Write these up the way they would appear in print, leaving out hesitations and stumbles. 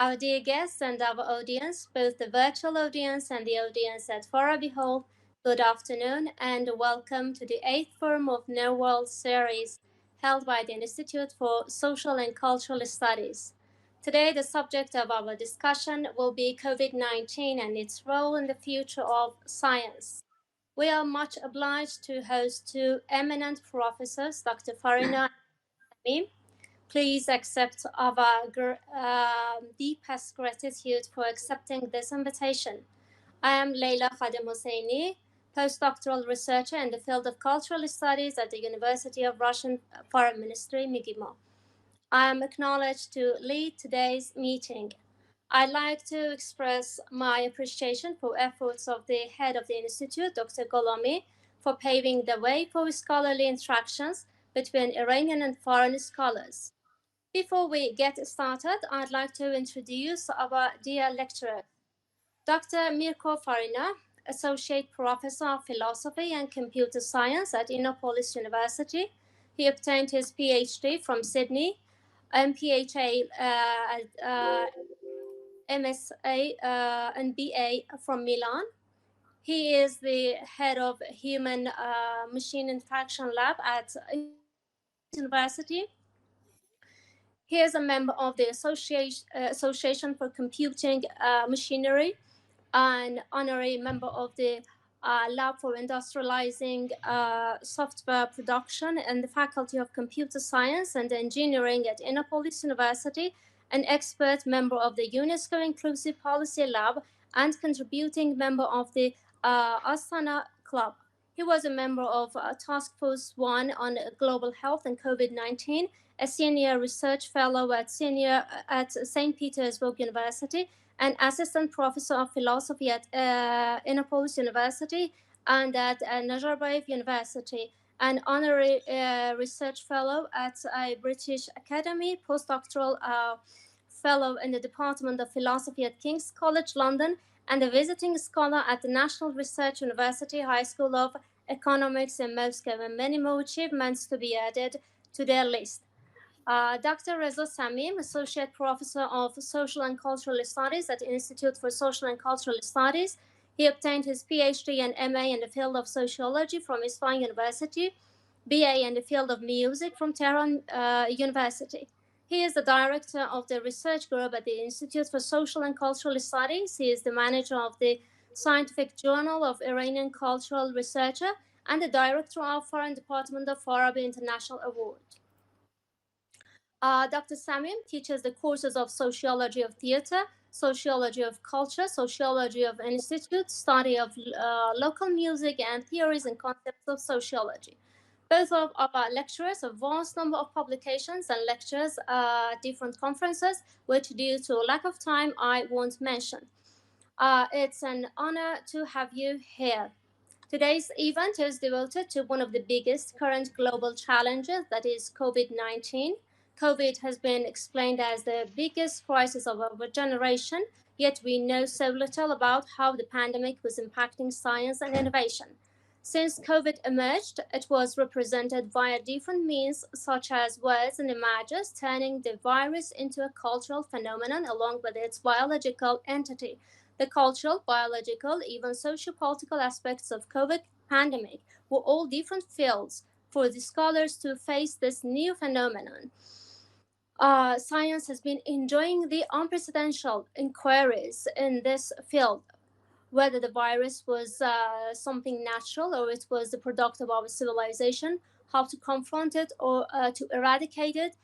Our dear guests and our audience, both the virtual audience and the audience at Fora Behold, good afternoon and welcome to the 8th Forum of New World series held by the Institute for Social and Cultural Studies. Today, the subject of our discussion will be COVID-19 and its role in the future of science. We are much obliged to host two eminent professors, Dr. Farina and Samim. Please accept our deepest gratitude for accepting this invitation. I am Leila Khadem Hosseini, Post-Doctoral Researcher in the field of Cultural Studies at the University of Russian Foreign Ministry, MGIMO. I am acknowledged to lead today's meeting. I'd like to express my appreciation for efforts of the head of the Institute, Dr. Golomi, for paving the way for scholarly interactions between Iranian and foreign scholars. Before we get started, I'd like to introduce our dear lecturer, Dr. Mirko Farina, Associate Professor of Philosophy and Computer Science at Innopolis University. He obtained his PhD from Sydney, MPHA, MSA, and BA from Milan. He is the head of Human Machine Interaction Lab at University. He is a member of the Association for Computing Machinery, an honorary member of the Lab for Industrializing Software Production and the Faculty of Computer Science and Engineering at Innopolis University, an expert member of the UNESCO Inclusive Policy Lab, and contributing member of the Astana Club. He was a member of Task Force 1 on Global Health and COVID-19, a senior research fellow at St. Petersburg University, an assistant professor of philosophy at Innopolis University and at Nazarbayev University, an honorary research fellow at a British Academy, postdoctoral fellow in the Department of Philosophy at King's College London, and a visiting scholar at the National Research University High School of Economics in Moscow, and many more achievements to be added to their list. Dr. Reza Samim, Associate Professor of Social and Cultural Studies at the Institute for Social and Cultural Studies. He obtained his PhD and MA in the field of Sociology from Isfahan University, BA in the field of Music from Tehran University. He is the director of the research group at the Institute for Social and Cultural Studies. He is the manager of the Scientific Journal of Iranian Cultural Researcher and the director of Foreign Department of Farabi International Award. Dr. Samim teaches the courses of Sociology of Theater, Sociology of Culture, Sociology of Institute, Study of Local Music, and Theories and Concepts of Sociology. Both of our lecturers have a vast number of publications and lectures at different conferences, which due to lack of time, I won't mention. It's an honor to have you here. Today's event is devoted to one of the biggest current global challenges, that is COVID-19. COVID has been explained as the biggest crisis of our generation, yet we know so little about how the pandemic was impacting science and innovation. Since COVID emerged, it was represented via different means, such as words and images, turning the virus into a cultural phenomenon along with its biological entity. The cultural, biological, even socio-political aspects of COVID pandemic were all different fields for the scholars to face this new phenomenon. Science has been enjoying the unprecedented inquiries in this field, whether the virus was something natural or it was the product of our civilization, how to confront it or to eradicate it,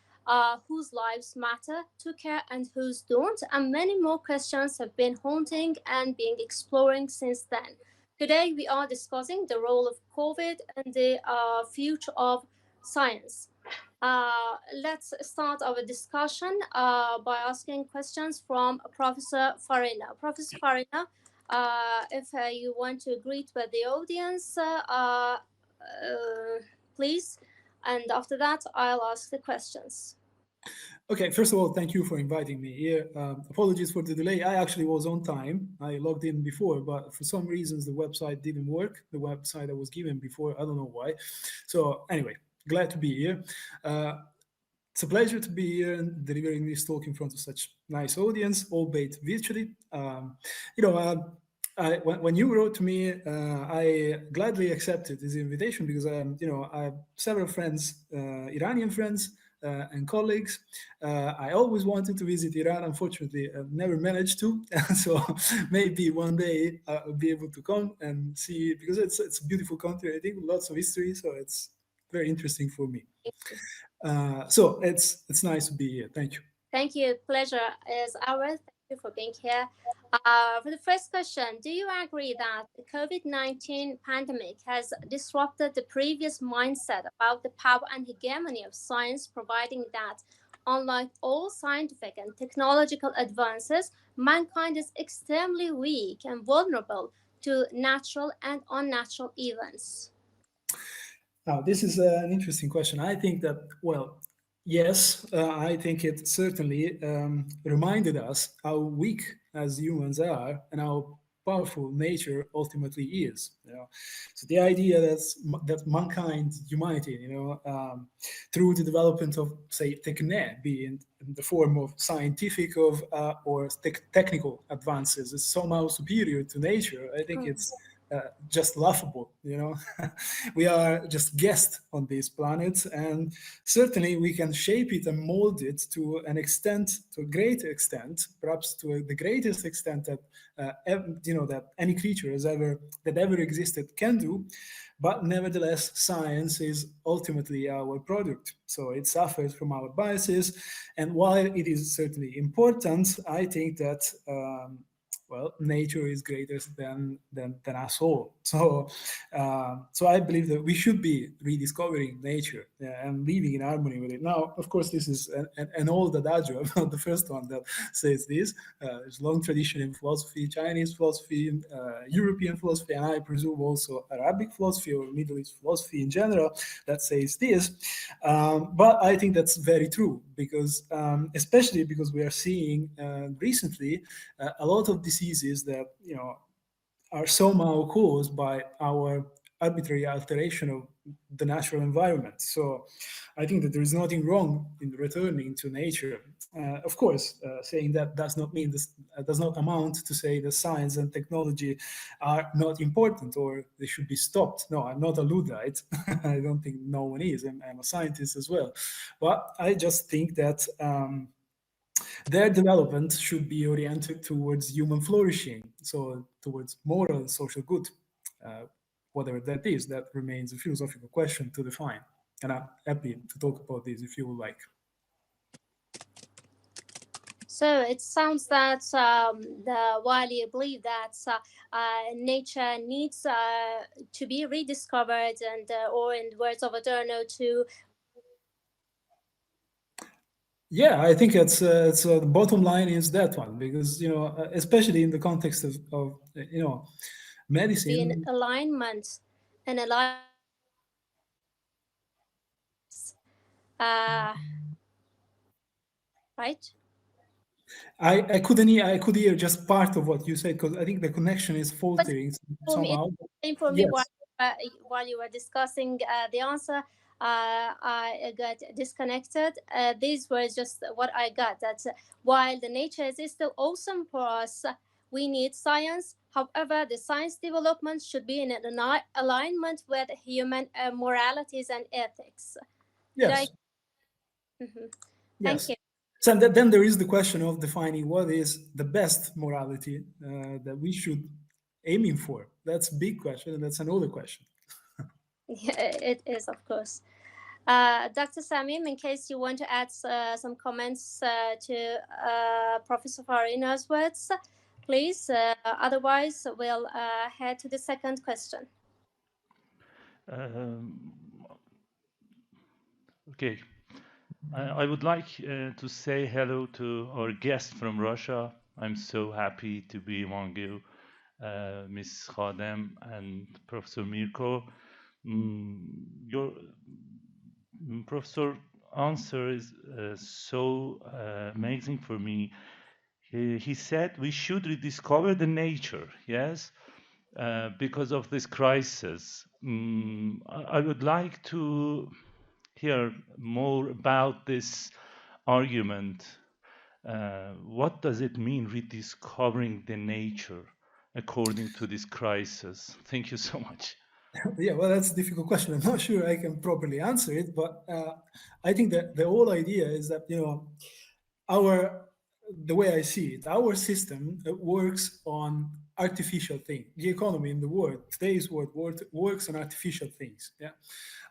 whose lives matter to care and whose don't, and many more questions have been haunting and being exploring since then. Today, we are discussing the role of COVID and the future of science. Let's start our discussion by asking questions from Professor Farina. Professor Farina, if you want to greet with the audience, please. And after that, I'll ask the questions. Okay, first of all, thank you for inviting me here. Apologies for the delay. I actually was on time. I logged in before, but for some reasons the website didn't work. The website I was given before, I don't know why. So anyway, glad to be here. It's a pleasure to be here and delivering this talk in front of such nice audience, albeit virtually. You know, when you wrote to me, I gladly accepted this invitation because you know, I have several friends, Iranian friends and colleagues. I always wanted to visit Iran. Unfortunately, I've never managed to. So maybe one day I'll be able to come and see because it's a beautiful country. I think lots of history, so it's very interesting for me. So it's nice to be here. Thank you. Thank you. Pleasure is ours. Thank you for being here. For the first question, do you agree that the COVID-19 pandemic has disrupted the previous mindset about the power and hegemony of science, providing that unlike all scientific and technological advances, mankind is extremely weak and vulnerable to natural and unnatural events? Now, this is an interesting question. I think that, well, yes, I think it certainly reminded us how weak as humans are and how powerful nature ultimately is. You know? So the idea that mankind, humanity, you know, through the development of, say, techne, be in the form of scientific or technical advances, is somehow superior to nature. I think it's just laughable, you know. We are just guests on this planet, and certainly we can shape it and mold it to an extent, to a great extent, perhaps to the greatest extent that you know, that any creature that ever existed can do. But nevertheless, science is ultimately our product, so it suffers from our biases. And while it is certainly important, I think that well, nature is greater than us all. So, so I believe that we should be rediscovering nature, and living in harmony with it. Now, of course, this is an old adagio. I'm not the first one that says this. There's a long tradition in philosophy, Chinese philosophy, European philosophy, and I presume also Arabic philosophy or Middle East philosophy in general that says this. But I think that's very true because, especially because we are seeing recently a lot of diseases that, you know, are somehow caused by our arbitrary alteration of the natural environment. So I think that there is nothing wrong in returning to nature. Of course, saying that does not mean this does not amount to say that science and technology are not important or they should be stopped. No, I'm not a Luddite. I don't think no one is. I'm a scientist as well. But I just think that their development should be oriented towards human flourishing, so towards moral and social good. Uh, Whatever that is, that remains a philosophical question to define. And I'm happy to talk about this if you would like. So it sounds that while you believe that nature needs to be rediscovered, and or in the words of Adorno, to Yeah, I think the bottom line is that one because, you know, especially in the context of you know, be in medicine. alignment and align, uh, right? I could hear just part of what you said because I think the connection is Was faltering for me, somehow. same for me Yes. while you were discussing the answer. I got disconnected. These were just what I got. That while the nature is still awesome for us, we need science. However, the science development should be in an alignment with human moralities and ethics. Did I? Yes. Mhm. Thank Yes. you. So then there is the question of defining what is the best morality that we should aiming for. That's a big question, and that's another question. It is, of course. Dr. Samim, in case you want to add some comments to Professor Farina's words, please. Otherwise, we'll head to the second question. Um, okay. I would like to say hello to our guest from Russia. I'm so happy to be among you, Ms. Khadem and Professor Mirko. Your Professor answer is so amazing for me. He said we should rediscover the nature, yes, because of this crisis. I would like to hear more about this argument. What does it mean rediscovering the nature according to this crisis? Thank you so much. Yeah, well, that's a difficult question. I'm not sure I can properly answer it, but I think that the whole idea is that, our the way I see it, our system works on artificial things. The economy in the world, today's world works on artificial things. Yeah.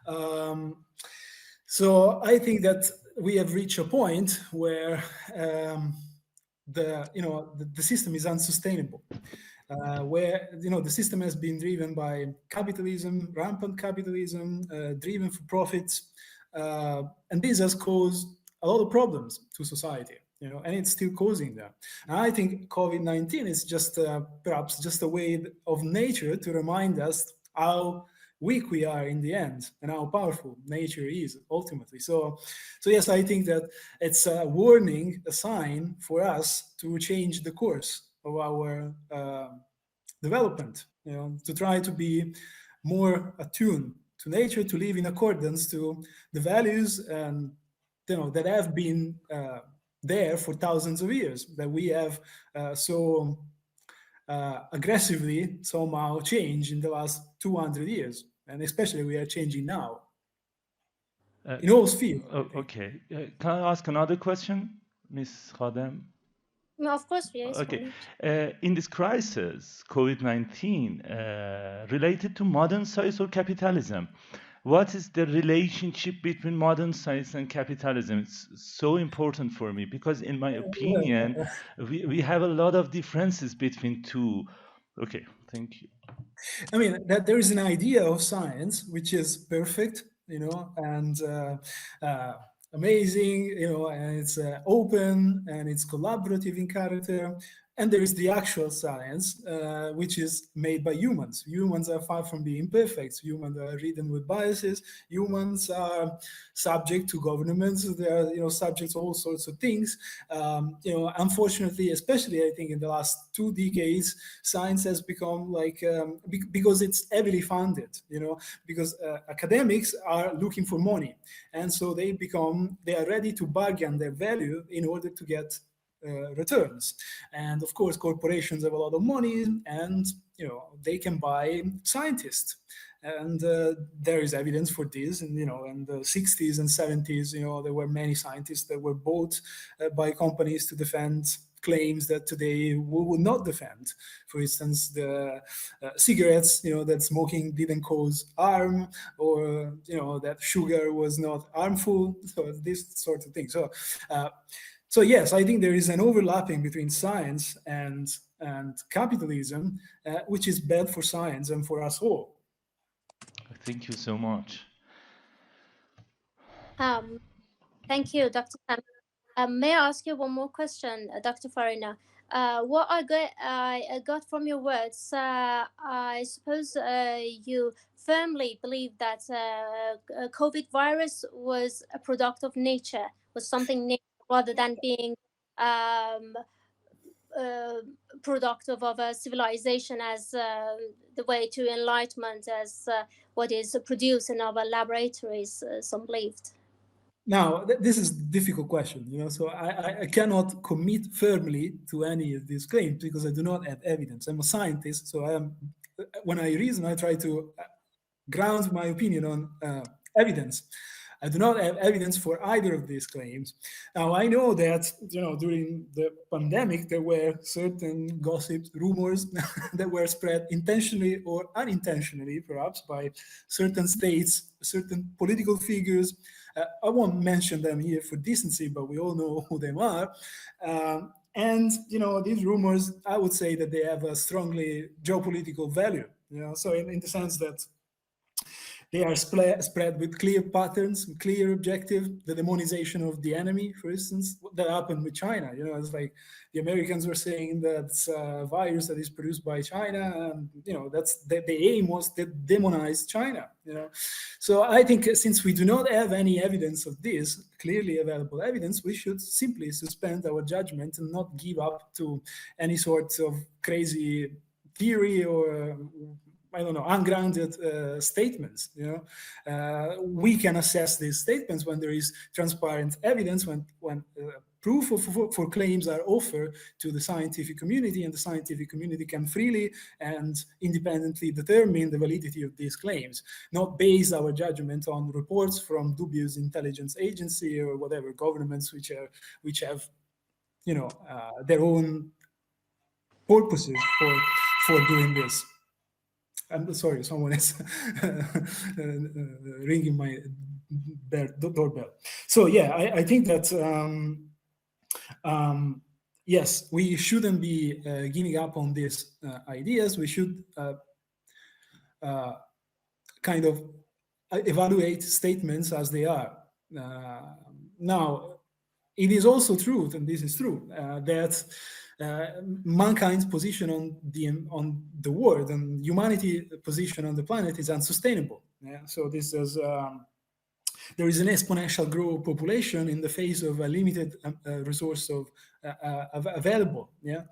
Um, so I think that we have reached a point where the system is unsustainable, where the system has been driven by capitalism, rampant capitalism, driven for profits, and this has caused a lot of problems to society. And it's still causing them. And I think COVID-19 is just perhaps just a way of nature to remind us how weak we are in the end and how powerful nature is ultimately. So yes, I think that it's a warning, a sign for us to change the course of our development, to try to be more attuned to nature, to live in accordance to the values and that have been there for thousands of years, that we have so aggressively somehow changed in the last 200 years, and especially we are changing now in all spheres. Okay. Can I ask another question, Ms. Khadem? Of course, yes, why Okay. not? In this crisis, COVID-19, related to modern science or capitalism, what is the relationship between modern science and capitalism? It's so important for me because, in my opinion, we have a lot of differences between two. Okay, thank you. I mean, that there is an idea of science which is perfect, and amazing, and it's open and it's collaborative in character. And there is the actual science, which is made by humans. Humans are far from being perfect. Humans are ridden with biases. Humans are subject to governments. They are, subject to all sorts of things. Unfortunately, especially I think in the last 2 decades, science has become like because it's heavily funded. Because academics are looking for money, and so they are ready to bargain their value in order to get returns. And of course, corporations have a lot of money, and they can buy scientists. And there is evidence for this. And in the 60s and 70s, there were many scientists that were bought by companies to defend claims that today we would not defend. For instance, the cigarettes, that smoking didn't cause harm, or that sugar was not harmful. So this sort of thing. So yes, I think there is an overlapping between science and capitalism, which is bad for science and for us all. Thank you so much. Thank you, Dr. Sam. May I ask you one more question, Dr. Farina? What I got from your words, I suppose you firmly believe that COVID virus was a product of nature, was something nature rather than being um, uh, productive of a civilization as the way to enlightenment, as what is produced in our laboratories, some believed. Now, this is a difficult question, so I cannot commit firmly to any of these claims because I do not have evidence. I'm a scientist, so when I reason, I try to ground my opinion on evidence. I do not have evidence for either of these claims. Now, I know that, during the pandemic, there were certain gossips, rumors that were spread intentionally or unintentionally, perhaps, by certain states, certain political figures. I won't mention them here for decency, but we all know who they are. And, these rumors, I would say that they have a strongly geopolitical value, so in the sense that they are spread with clear patterns, clear objective, the demonization of the enemy, for instance. That happened with China. It's like the Americans were saying that it's a virus that is produced by China, and that's the aim was to demonize China. So I think since we do not have any evidence of this, clearly available evidence, we should simply suspend our judgment and not give up to any sort of crazy theory or I don't know, ungrounded statements. We can assess these statements when there is transparent evidence, when proof for claims are offered to the scientific community, and the scientific community can freely and independently determine the validity of these claims, not base our judgment on reports from dubious intelligence agency or whatever governments which have their own purposes for doing this. I'm sorry, someone is ringing my doorbell. So yeah, I think that yes, we shouldn't be giving up on these ideas. We should kind of evaluate statements as they are. Now, it is also true, and this is true, that mankind's position on the world and humanity position on the planet is unsustainable. Yeah? So this is there is an exponential growth population in the face of a limited resource of available. Yeah,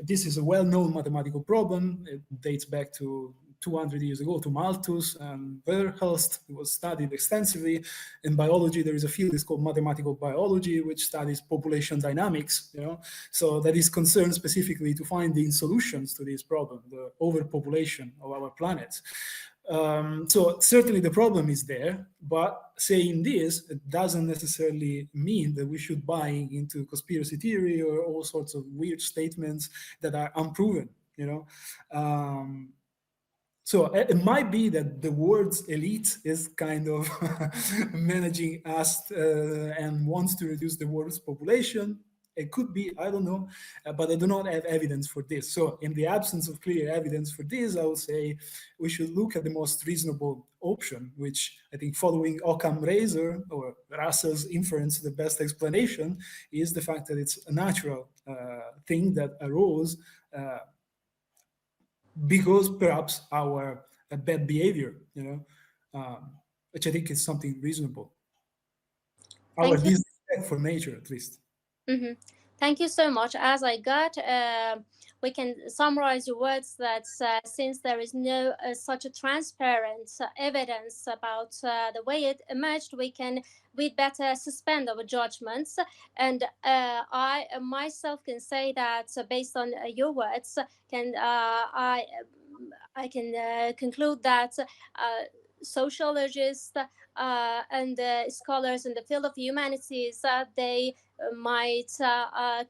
this is a well-known mathematical problem. It dates back to 200 years ago to Malthus and Verhulst. It was studied extensively. In biology, there is a field, it's called mathematical biology, which studies population dynamics. So that is concerned specifically to finding solutions to this problem, the overpopulation of our planet. So certainly the problem is there, but saying this, it doesn't necessarily mean that we should buy into conspiracy theory or all sorts of weird statements that are unproven. So it might be that the world's elite is kind of managing us and wants to reduce the world's population. It could be, I don't know, but I do not have evidence for this. So in the absence of clear evidence for this, I would say we should look at the most reasonable option, which I think following Occam razor or Russell's inference, the best explanation is the fact that it's a natural thing that arose because perhaps our bad behavior, which I think is something reasonable. Our disrespect for nature, at least. Mm-hmm. Thank you so much. As I got, we can summarize your words that since there is no such a transparent evidence about the way it emerged, we'd better suspend our judgments. And I myself can say that based on your words, I can conclude that sociologists and scholars in the field of humanities, they might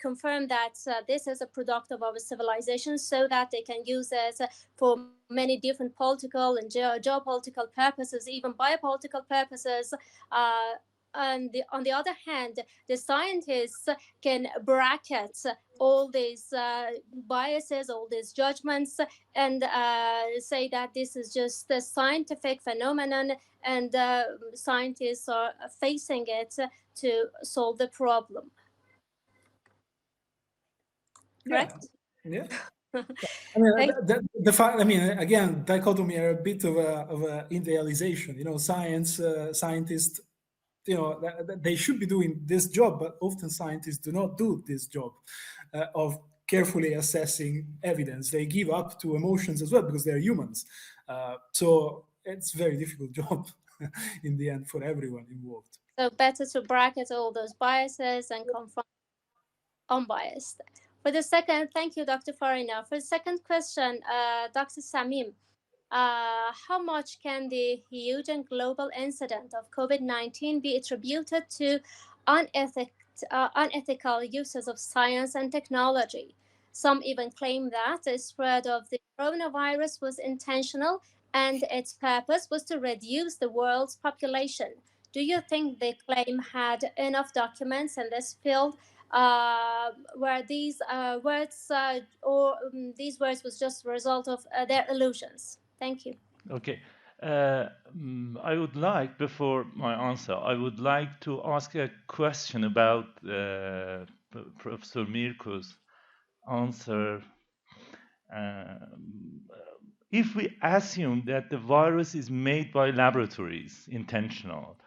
confirm that this is a product of our civilization, so that they can use it for many different political and geopolitical purposes, even biopolitical purposes. And on the other hand, the scientists can bracket all these biases, all these judgments, and say that this is just a scientific phenomenon, and scientists are facing it to solve the problem. Correct? Yeah. I mean, the fact. I mean, again, dichotomy are a bit of a idealization. Scientists. They should be doing this job, but often scientists do not do this job of carefully assessing evidence. They give up to emotions as well because they're humans. So it's a very difficult job in the end for everyone involved. So better to bracket all those biases and confront unbiased. For the second, thank you, Dr. Farina. For the second question, Dr. Samim, how much can the huge and global incident of COVID-19 be attributed to unethical uses of science and technology? Some even claim that the spread of the coronavirus was intentional and its purpose was to reduce the world's population. Do you think the claim had enough documents in this field where these words these words was just a result of their illusions? Thank you. Okay. I would like, before my answer, I would like to ask a question about Professor Mirko's answer. If we assume that the virus is made by laboratories, intentional,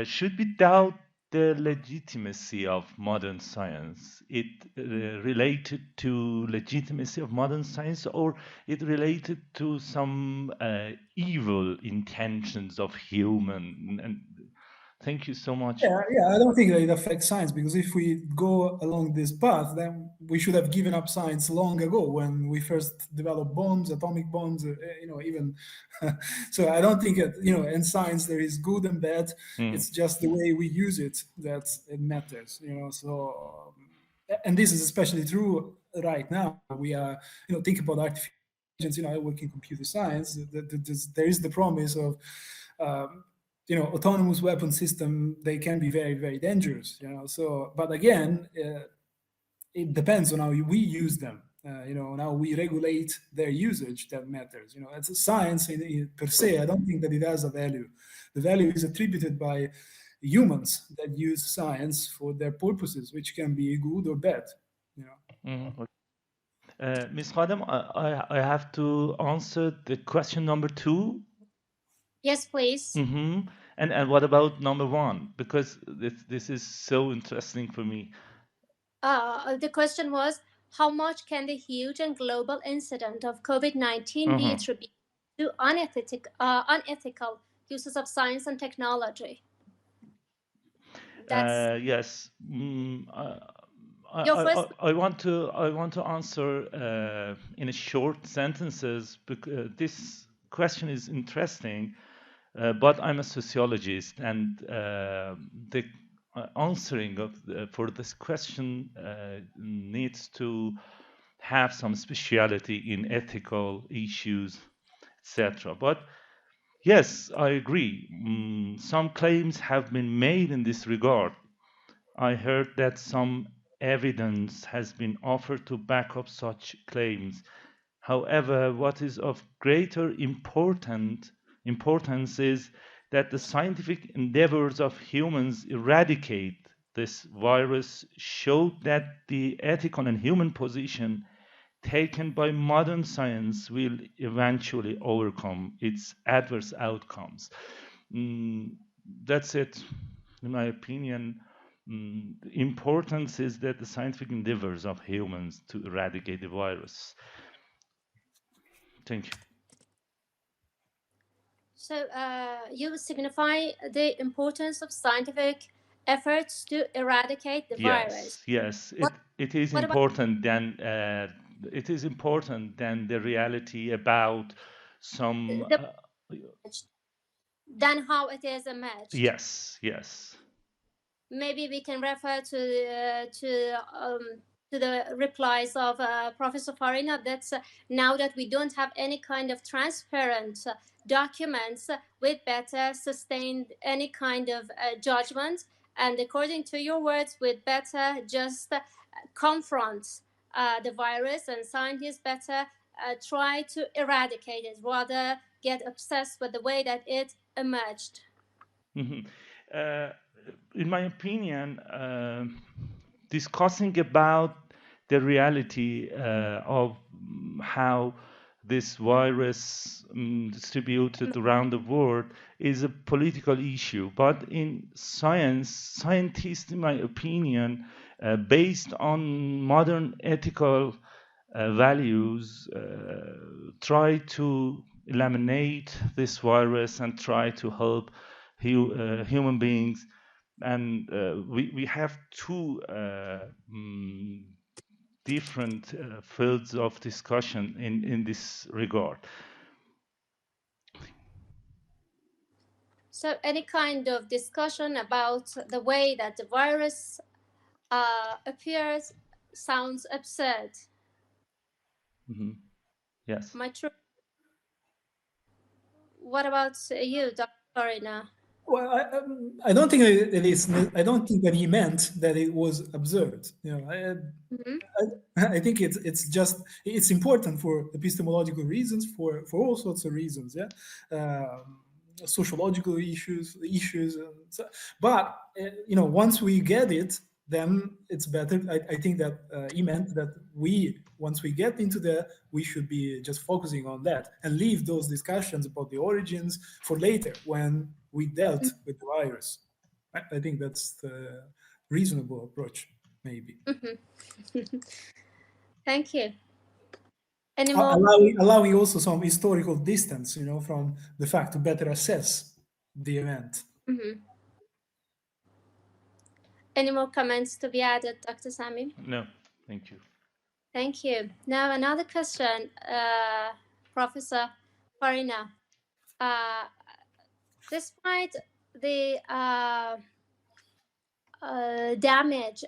should we doubt the legitimacy of modern science? It related to legitimacy of modern science, or it related to some evil intentions of human? And thank you so much. Yeah, I don't think that it affects science, because if we go along this path, then we should have given up science long ago when we first developed bombs, atomic bombs, even. So I don't think that, in science there is good and bad. It's just the way we use it that it matters, So, and this is especially true right now. We are, think about artificial intelligence. I work in computer science. There is the promise of um, autonomous weapon system. They can be very, very dangerous, so, but again, it depends on how we use them, on how we regulate their usage. That matters. It's a science per se. I don't think that it has a value. The value is attributed by humans that use science for their purposes, which can be good or bad, Ms. Khadem, I have to answer the question number 2. Yes, please. And what about number 1? Because this is so interesting for me. The question was, how much can the huge and global incident of COVID-19 be attributed to unethical uses of science and technology? That's Yes. your first. I want to answer in a short sentences, because this question is interesting. But I'm a sociologist, and the answering for this question needs to have some speciality in ethical issues, etc. But yes, I agree. Some claims have been made in this regard. I heard that some evidence has been offered to back up such claims. However, what is of greater importance is that the scientific endeavors of humans eradicate this virus showed that the ethical and human position taken by modern science will eventually overcome its adverse outcomes. That's it, in my opinion. The importance is that the scientific endeavors of humans to eradicate the virus. Thank you. So you signify the importance of scientific efforts to eradicate the virus. Yes. It is What about important than the reality about some. than how it is emerged? Yes. Maybe we can refer to the replies of Professor Farina. That's now that we don't have any kind of transparent documents, we'd better sustain any kind of judgment. And according to your words, we'd better just confront the virus, and scientists better try to eradicate it, rather get obsessed with the way that it emerged. In my opinion, discussing about the reality of how this virus distributed around the world is a political issue. But in science, scientists, in my opinion, based on modern ethical values, try to eliminate this virus and try to help human beings. And we have two different fields of discussion in this regard. So any kind of discussion about the way that the virus appears sounds absurd. Yes. Am I true? What about you, Dr. Farina? Well, I don't think it is. I don't think that he meant that it was absurd. I think it's important for epistemological reasons, for all sorts of reasons. Sociological issues. But once we get it, then it's better. I think that he meant that once we get into that, we should be just focusing on that and leave those discussions about the origins for later, when we dealt with the virus. I think that's the reasonable approach, maybe. Thank you. Any more? Allowing also some historical distance, from the fact to better assess the event. Any more comments to be added, Dr. Samim? No, thank you. Thank you. Now another question, Professor Farina. Uh, despite the damage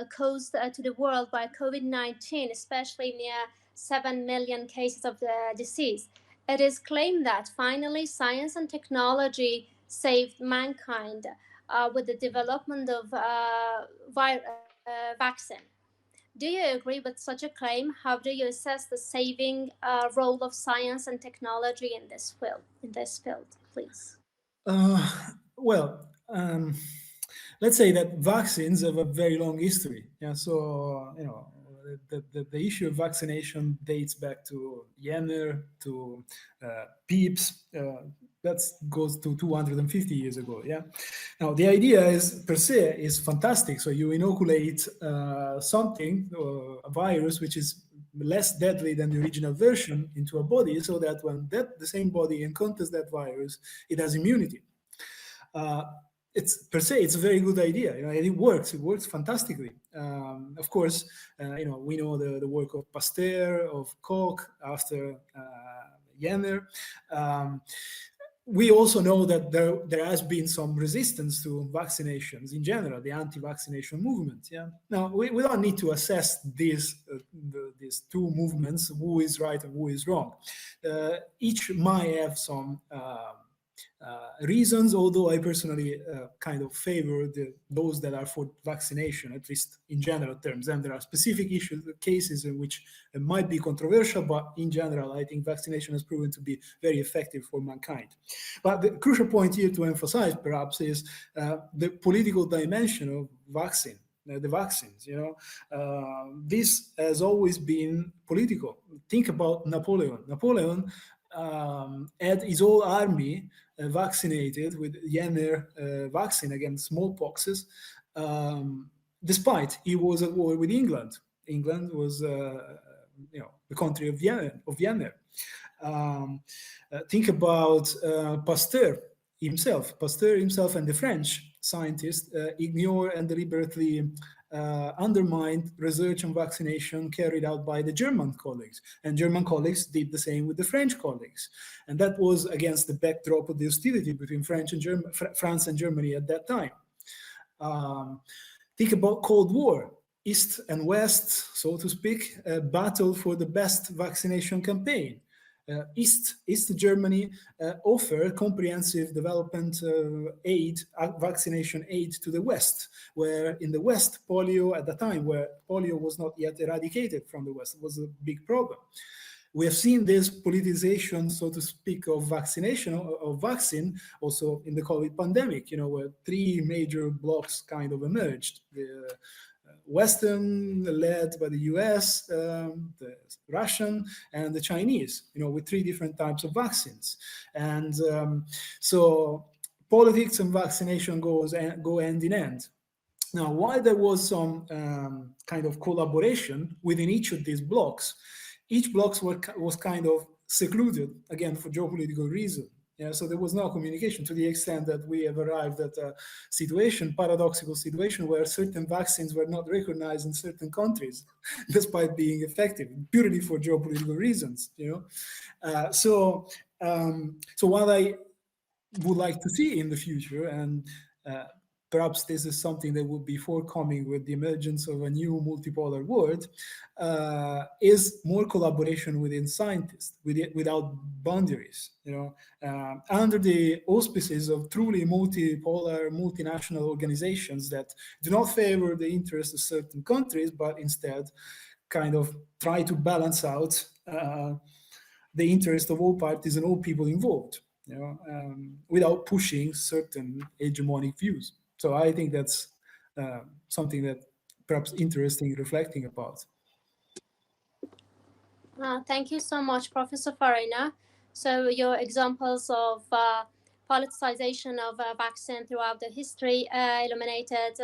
caused to the world by COVID-19, especially near 7 million cases of the disease, it is claimed that finally science and technology saved mankind with the development of vaccine. Do you agree with such a claim? How do you assess the saving role of science and technology in this field? Please. Well, let's say that vaccines have a very long history. Yeah, so the issue of vaccination dates back to Jenner, to Pepys. That goes to 250 years ago. Yeah. Now the idea is per se is fantastic. So you inoculate something, a virus, which is less deadly than the original version into a body, so that when the same body encounters that virus, it has immunity. It's per se, it's a very good idea. And it works. It works fantastically. Of course, we know the work of Pasteur, of Koch, after Jenner. We also know that there has been some resistance to vaccinations in general, the anti-vaccination movement. Yeah. Now we don't need to assess these two movements, who is right and who is wrong. Each might have some reasons, although I personally kind of favor those that are for vaccination, at least in general terms. And there are specific cases in which it might be controversial, but in general, I think vaccination has proven to be very effective for mankind. But the crucial point here to emphasize, perhaps, is the political dimension of the vaccines. This has always been political. Think about Napoleon. Napoleon had his whole army vaccinated with Jenner vaccine against smallpoxes, despite he was at war with England. England was, the country of Jenner. Think about Pasteur himself and the French scientists ignore and deliberately undermined research on vaccination carried out by the German colleagues. And German colleagues did the same with the French colleagues. And that was against the backdrop of the hostility between France and Germany at that time. Think about Cold War. East and West, so to speak, battled for the best vaccination campaign. East Germany offered comprehensive development aid, vaccination aid to the West, where in the West, polio at the time, where polio was not yet eradicated from the West, was a big problem. We have seen this politicization, so to speak, of vaccination, of vaccine, also in the COVID pandemic, where three major blocks kind of emerged. The Western, led by the US, the Russian, and the Chinese, with three different types of vaccines. And so politics and vaccination go hand in hand. Now, while there was some kind of collaboration within each of these blocks, each block was kind of secluded, again, for geopolitical reasons. Yeah, so there was no communication, to the extent that we have arrived at a paradoxical situation, where certain vaccines were not recognized in certain countries, despite being effective, purely for geopolitical reasons. So what I would like to see in the future, and perhaps this is something that would be forthcoming with the emergence of a new multipolar world, is more collaboration within scientists, without boundaries. Under the auspices of truly multipolar, multinational organizations that do not favor the interests of certain countries, but instead kind of try to balance out the interest of all parties and all people involved, without pushing certain hegemonic views. So I think that's something that perhaps interesting reflecting about. Thank you so much, Professor Farina. So your examples of politicization of vaccine throughout the history illuminated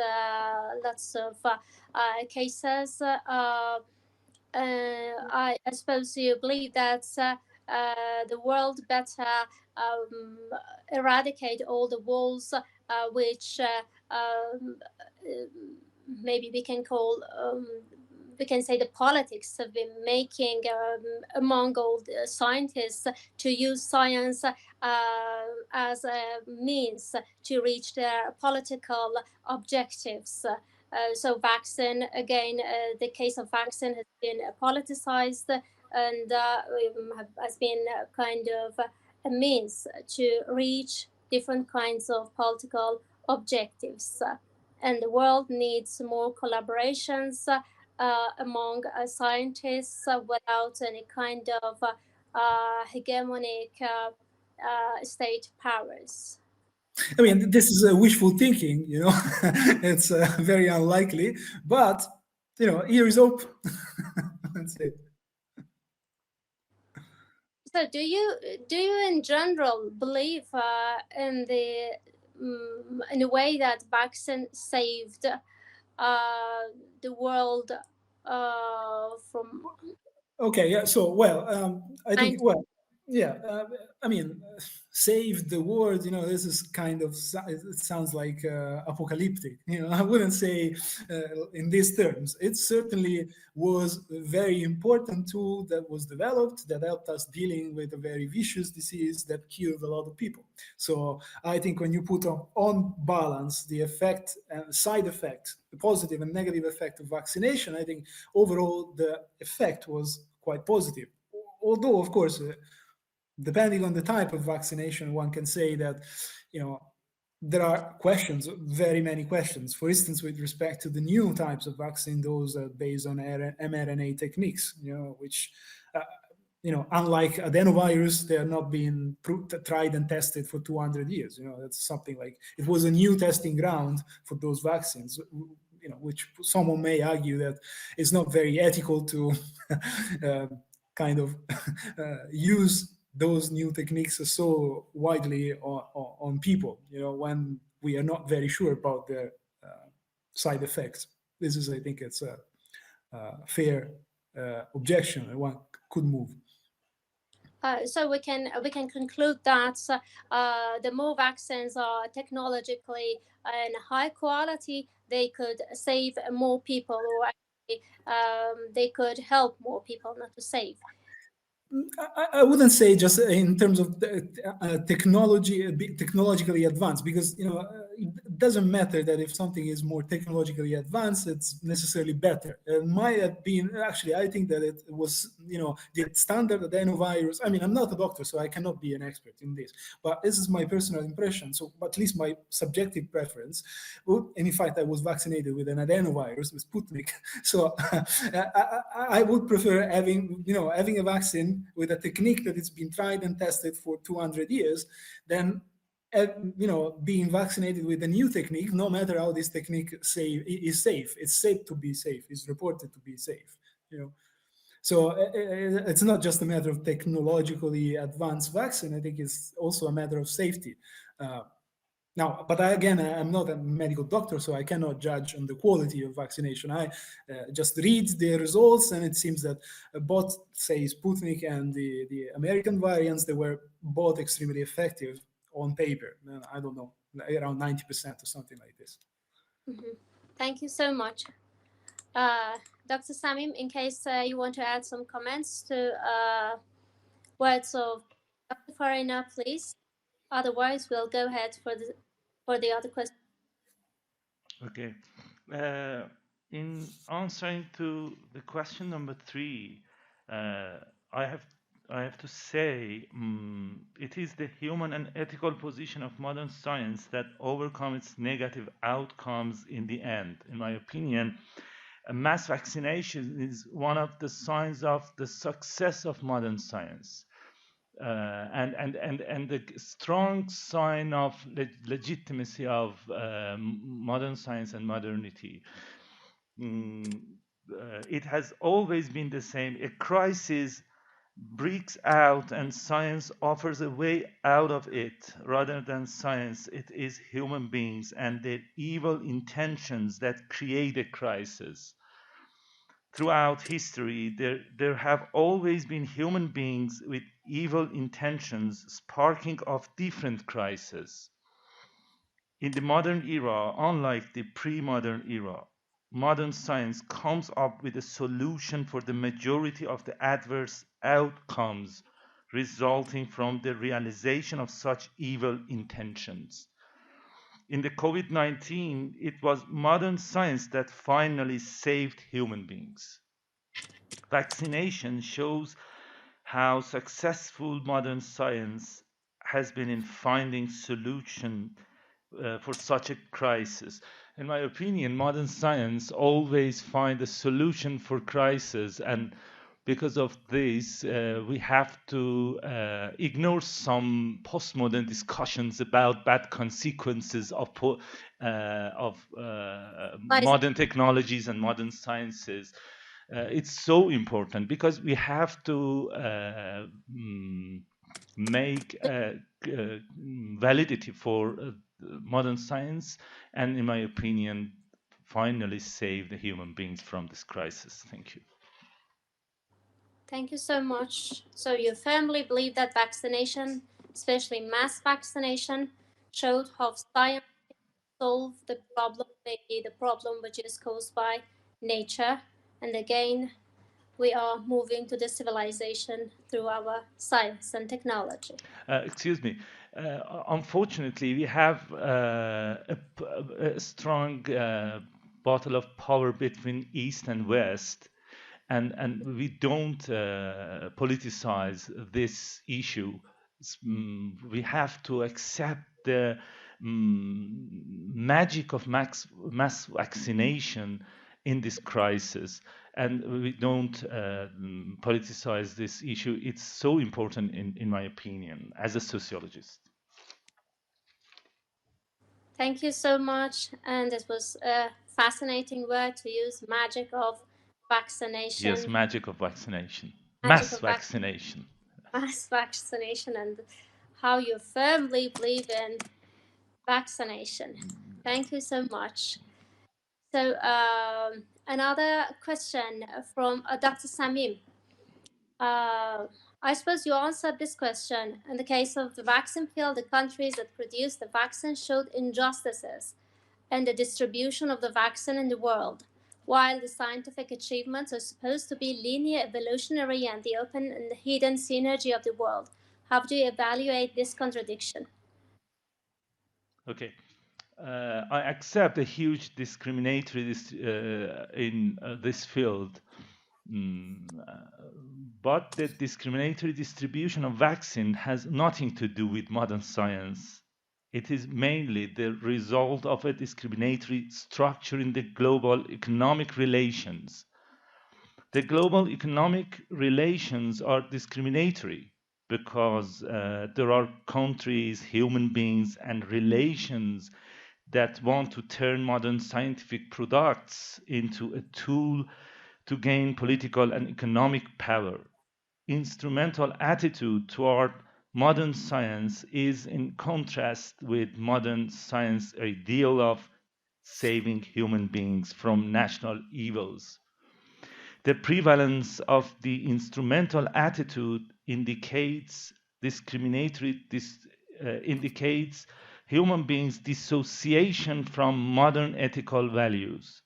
lots of cases. I suppose you believe that the world better um, eradicate all the walls which maybe we can say the politics have been making among all the scientists to use science as a means to reach their political objectives. So vaccine, again, the case of vaccine has been politicized and has been kind of a means to reach different kinds of political objectives. And the world needs more collaborations among scientists without any kind of hegemonic state powers. I mean, this is wishful thinking, it's very unlikely, but, here is hope. That's it. So, do you in general believe in the way that vaccine saved the world from Okay, yeah. So, well, I think, 19? well, yeah. I mean, save the world. This is kind of it sounds like apocalyptic. I wouldn't say in these terms. It certainly was a very important tool that was developed that helped us dealing with a very vicious disease that killed a lot of people. So, I think when you put on balance the effect and side effect, the positive and negative effect of vaccination, I think overall the effect was quite positive. Although, of course, depending on the type of vaccination, one can say that, there are questions, very many questions. For instance, with respect to the new types of vaccine, those are based on mRNA techniques, which, unlike adenovirus, they are not being tried and tested for 200 years. That's something like it was a new testing ground for those vaccines. Which someone may argue that it's not very ethical to kind of use those new techniques so widely on people, when we are not very sure about their side effects. This is, I think, it's a fair objection one could move. So we can conclude that the more vaccines are technologically and high quality, they could save more people, or actually, they could help more people, not to save. I wouldn't say just in terms of technologically advanced, because it doesn't matter that if something is more technologically advanced, it's necessarily better. It might have been actually. I think that it was the standard adenovirus. I mean, I'm not a doctor, so I cannot be an expert in this, but this is my personal impression. So, at least my subjective preference. And in fact, I was vaccinated with an adenovirus, with Sputnik. So I would prefer having a vaccine with a technique that it's been tried and tested for 200 years, then being vaccinated with a new technique, no matter how this technique is safe. It's safe to be safe. It's reported to be safe. So it's not just a matter of technologically advanced vaccine. I think it's also a matter of safety. Now, but I'm not a medical doctor, so I cannot judge on the quality of vaccination. I just read the results, and it seems that both, say, Sputnik and the American variants, they were both extremely effective on paper. I don't know, around 90% or something like this. Mm-hmm. Thank you so much. Dr. Samim, in case you want to add some comments to words of Dr. Farina, please. Otherwise, we'll go ahead for the other question. Okay. In answering to the question number 3, I have to say it is the human and ethical position of modern science that overcome its negative outcomes in the end. In my opinion, mass vaccination is one of the signs of the success of modern science. And the strong sign of legitimacy of modern science and modernity. It has always been the same. A crisis breaks out and science offers a way out of it. Rather than science, it is human beings and their evil intentions that create a crisis. Throughout history, there have always been human beings with evil intentions sparking off different crises. In the modern era, unlike the pre-modern era, modern science comes up with a solution for the majority of the adverse outcomes resulting from the realization of such evil intentions. In the COVID-19, it was modern science that finally saved human beings. Vaccination shows how successful modern science has been in finding solution for such a crisis. In my opinion, modern science always find a solution for crisis, and because of this, we have to ignore some postmodern discussions about bad consequences of modern technologies and modern sciences. It's so important because we have to make validity for modern science, and in my opinion, finally save the human beings from this crisis. Thank you. Thank you so much. So you firmly believe that vaccination, especially mass vaccination, showed how science solve the problem, maybe the problem which is caused by nature. And again, we are moving to the civilization through our science and technology. Excuse me. Unfortunately, we have a strong battle of power between East and West, and we don't politicize this issue. We have to accept the magic of mass vaccination in this crisis, and we don't politicize this issue. It's so important, in my opinion, as a sociologist. Thank you so much. And it was a fascinating word to use, magic of vaccination. Yes, magic of vaccination. Magic Mass of vaccination. mass vaccination, and how you firmly believe in vaccination. Thank you so much. So another question from Dr. Samim. I suppose you answered this question. In the case of the vaccine field, the countries that produced the vaccine showed injustices in the distribution of the vaccine in the world, while the scientific achievements are supposed to be linear, evolutionary, and the open and hidden synergy of the world. How do you evaluate this contradiction? Okay. I accept a huge discriminatory in this field, but the discriminatory distribution of vaccine has nothing to do with modern science. It is mainly the result of a discriminatory structure in the global economic relations. The global economic relations are discriminatory because there are countries, human beings, and relations that want to turn modern scientific products into a tool to gain political and economic power. Instrumental attitude toward modern science is in contrast with modern science ideal of saving human beings from national evils. The prevalence of the instrumental attitude indicates indicates human beings' dissociation from modern ethical values.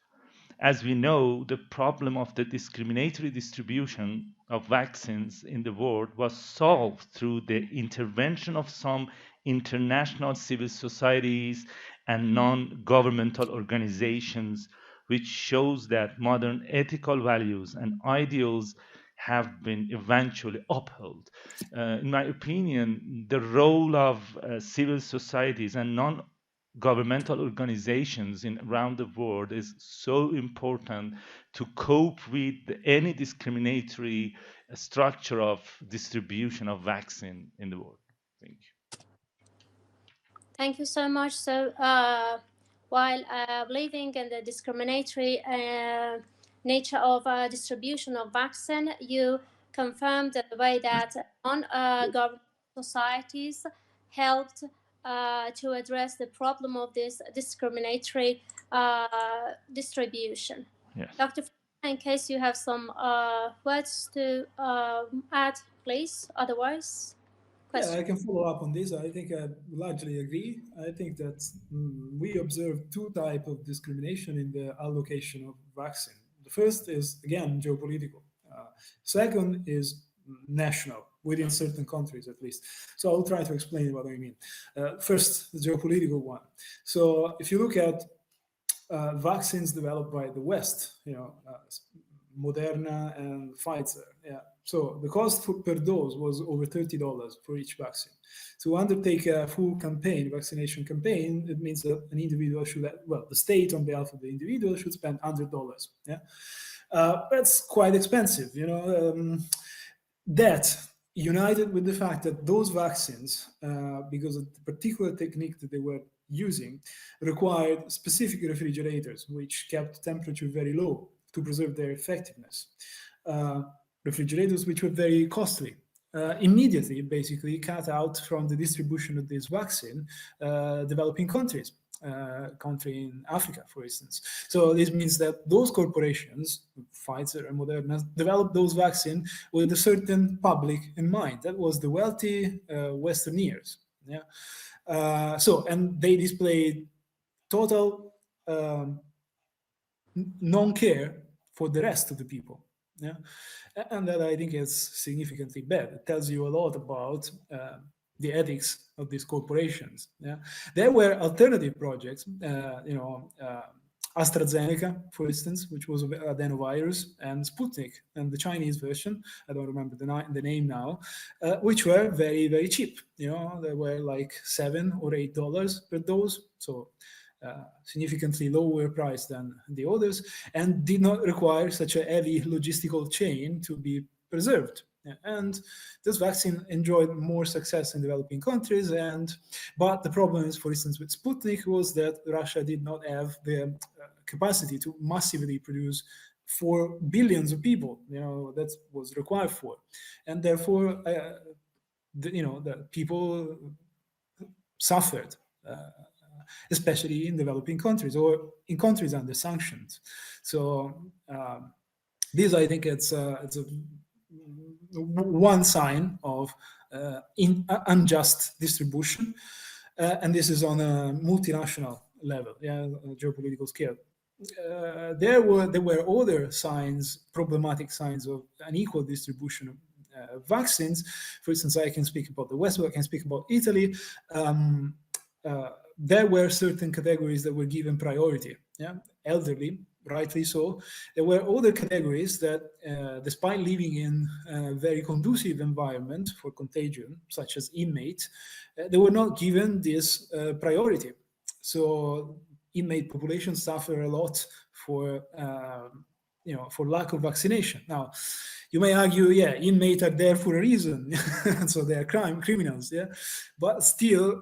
As we know, the problem of the discriminatory distribution of vaccines in the world was solved through the intervention of some international civil societies and non-governmental organizations, which shows that modern ethical values and ideals have been eventually upheld. In my opinion, the role of civil societies and non-governmental organizations around the world is so important to cope with any discriminatory structure of distribution of vaccine in the world. Thank you. Thank you so much. So, while believing in the discriminatory nature of distribution of vaccine, you confirmed the way that non-government societies helped to address the problem of this discriminatory distribution. Yes. Dr. In case you have some words to add, please. Otherwise, yeah, I can follow up on this. I think I largely agree. I think that we observe two types of discrimination in the allocation of vaccine. The first is, again, geopolitical. Second is national, within certain countries at least. So I'll try to explain what I mean. First, the geopolitical one. So if you look at vaccines developed by the West, Moderna and Pfizer. Yeah. So the cost per dose was over $30 for each vaccine. To undertake a full campaign, vaccination campaign, it means that an individual should, the state on behalf of the individual should spend $100. Yeah. That's quite expensive, that united with the fact that those vaccines, because of the particular technique that they were using, required specific refrigerators, which kept temperature very low to preserve their effectiveness. Refrigerators which were very costly. Immediately, basically, cut out from the distribution of this vaccine developing countries, country in Africa, for instance. So this means that those corporations, Pfizer and Moderna, developed those vaccines with a certain public in mind. That was the wealthy Westerniers. Yeah. And they displayed total non-care for the rest of the people. Yeah, and that I think is significantly bad. It tells you a lot about the ethics of these corporations. Yeah, there were alternative projects. AstraZeneca, for instance, which was adenovirus, and Sputnik, and the Chinese version, I don't remember the name now, which were very, very cheap. They were like $7 or $8 per dose. So significantly lower price than the others, and did not require such a heavy logistical chain to be preserved. And this vaccine enjoyed more success in developing countries. But the problem is, for instance, with Sputnik was that Russia did not have the capacity to massively produce for billions of people. That was required for, and therefore, the people suffered. Especially in developing countries or in countries under sanctions. So this, I think, it's one sign of unjust distribution, and this is on a multinational level, geopolitical scale. There were other signs, problematic signs of unequal distribution of vaccines. For instance, I can speak about the West, I can speak about Italy. There were certain categories that were given priority, elderly, rightly so. There were other categories that, despite living in a very conducive environment for contagion, such as inmates, they were not given this priority. So inmate populations suffer a lot for lack of vaccination. Now, you may argue, inmates are there for a reason, so they are criminals, but still,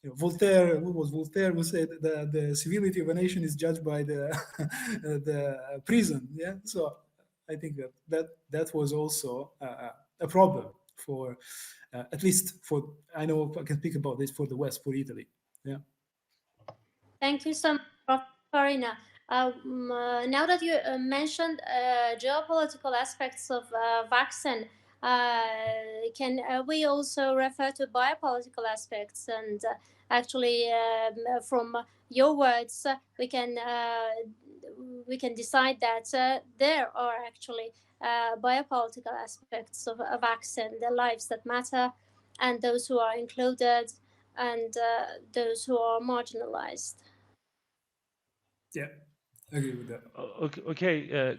Voltaire who said that the civility of a nation is judged by the the prison. So I think that was also a problem for at least for, I know I can speak about this for the West, for Italy. Thank you so much, Prof. Farina. Now that you mentioned geopolitical aspects of vaccine, can we also refer to biopolitical aspects? And actually, from your words, we can decide that there are actually biopolitical aspects of a vaccine, the lives that matter, and those who are included, and those who are marginalized. Yeah, I agree with that. Okay.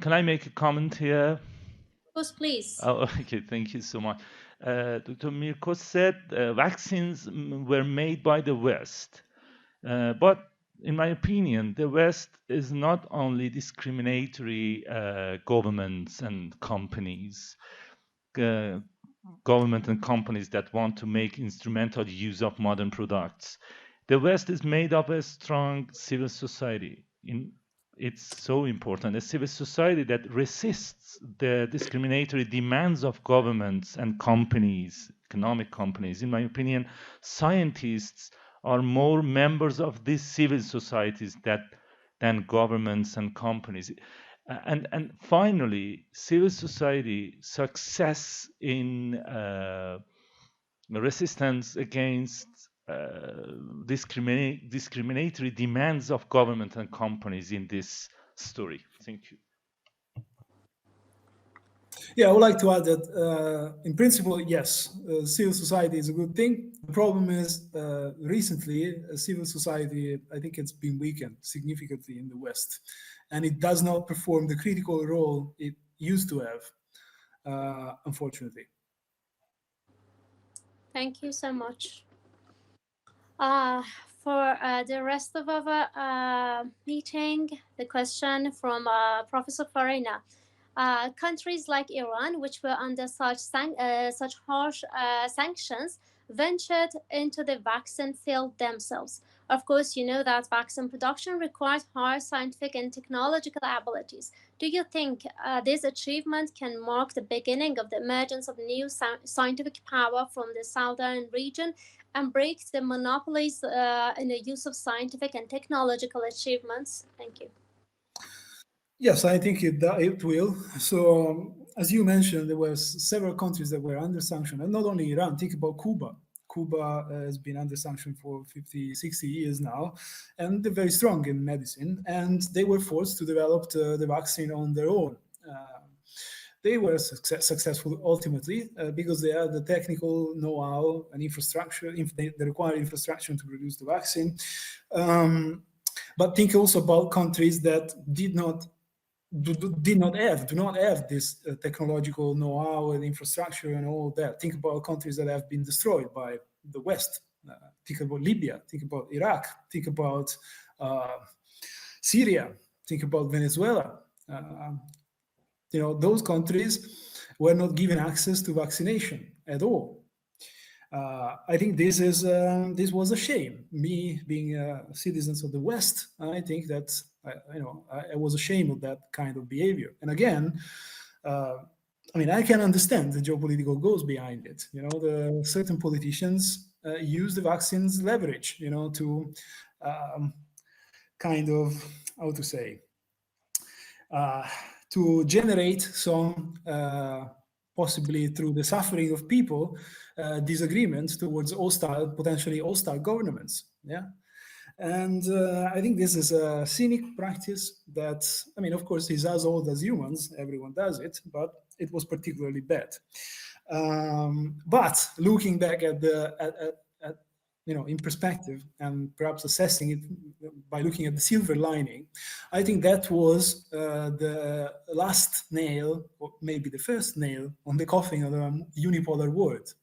Can I make a comment here? Of course, please. Oh, okay. Thank you so much. Dr. Mirko said vaccines were made by the West. But in my opinion, the West is not only discriminatory governments and companies, government and companies that want to make instrumental use of modern products. The West is made of a strong civil society. it's so important. A civil society that resists the discriminatory demands of governments and companies, economic companies. In my opinion, scientists are more members of these civil societies than governments and companies. And finally, civil society success in resistance against discriminatory demands of government and companies in this story. Thank you. Yeah, I would like to add that in principle, yes, civil society is a good thing. The problem is recently, civil society, I think it's been weakened significantly in the West, and it does not perform the critical role it used to have, unfortunately. Thank you so much. Uh, for the rest of our meeting, the question from Professor Farina. Countries like Iran, which were under such harsh sanctions, ventured into the vaccine field themselves. Of course, you know that vaccine production requires high scientific and technological abilities. Do you think this achievement can mark the beginning of the emergence of new scientific power from the southern region and break the monopolies in the use of scientific and technological achievements? Thank you. Yes, I think it will. So, as you mentioned, there were several countries that were under sanction, and not only Iran. Think about Cuba. Cuba has been under sanction for 50, 60 years now, and they're very strong in medicine, and they were forced to develop the vaccine on their own. They were successful ultimately because they had the technical know-how and infrastructure, the required infrastructure to produce the vaccine. But think also about countries that do not have this technological know-how and infrastructure and all that. Think about countries that have been destroyed by the West. Think about Libya. Think about Iraq. Think about Syria. Think about Venezuela. Those countries were not given access to vaccination at all. I think this was a shame. Me being citizens of the West, I think that I was ashamed of that kind of behavior. And again, I can understand the geopolitical goals behind it. The certain politicians use the vaccines leverage, to kind of how to say to generate some. Possibly through the suffering of people, disagreements towards potentially hostile governments. Yeah. And I think this is a cynic practice that, of course, is as old as humans. Everyone does it, but it was particularly bad. But looking back at in perspective and perhaps assessing it by looking at the silver lining, I think that was the last nail, or maybe the first nail on the coffin of the unipolar world.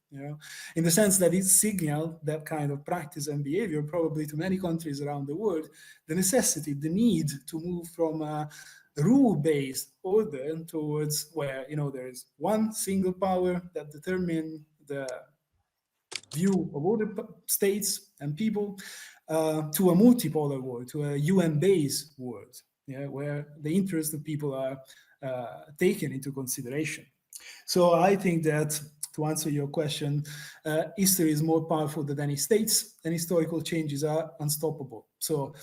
In the sense that it signaled that kind of practice and behavior probably to many countries around the world, the necessity, the need to move from a rule-based order towards where there is one single power that determines the view of all the states and people to a multipolar world, to a UN-based world, where the interests of people are taken into consideration. So I think that, to answer your question, history is more powerful than any states, and historical changes are unstoppable. So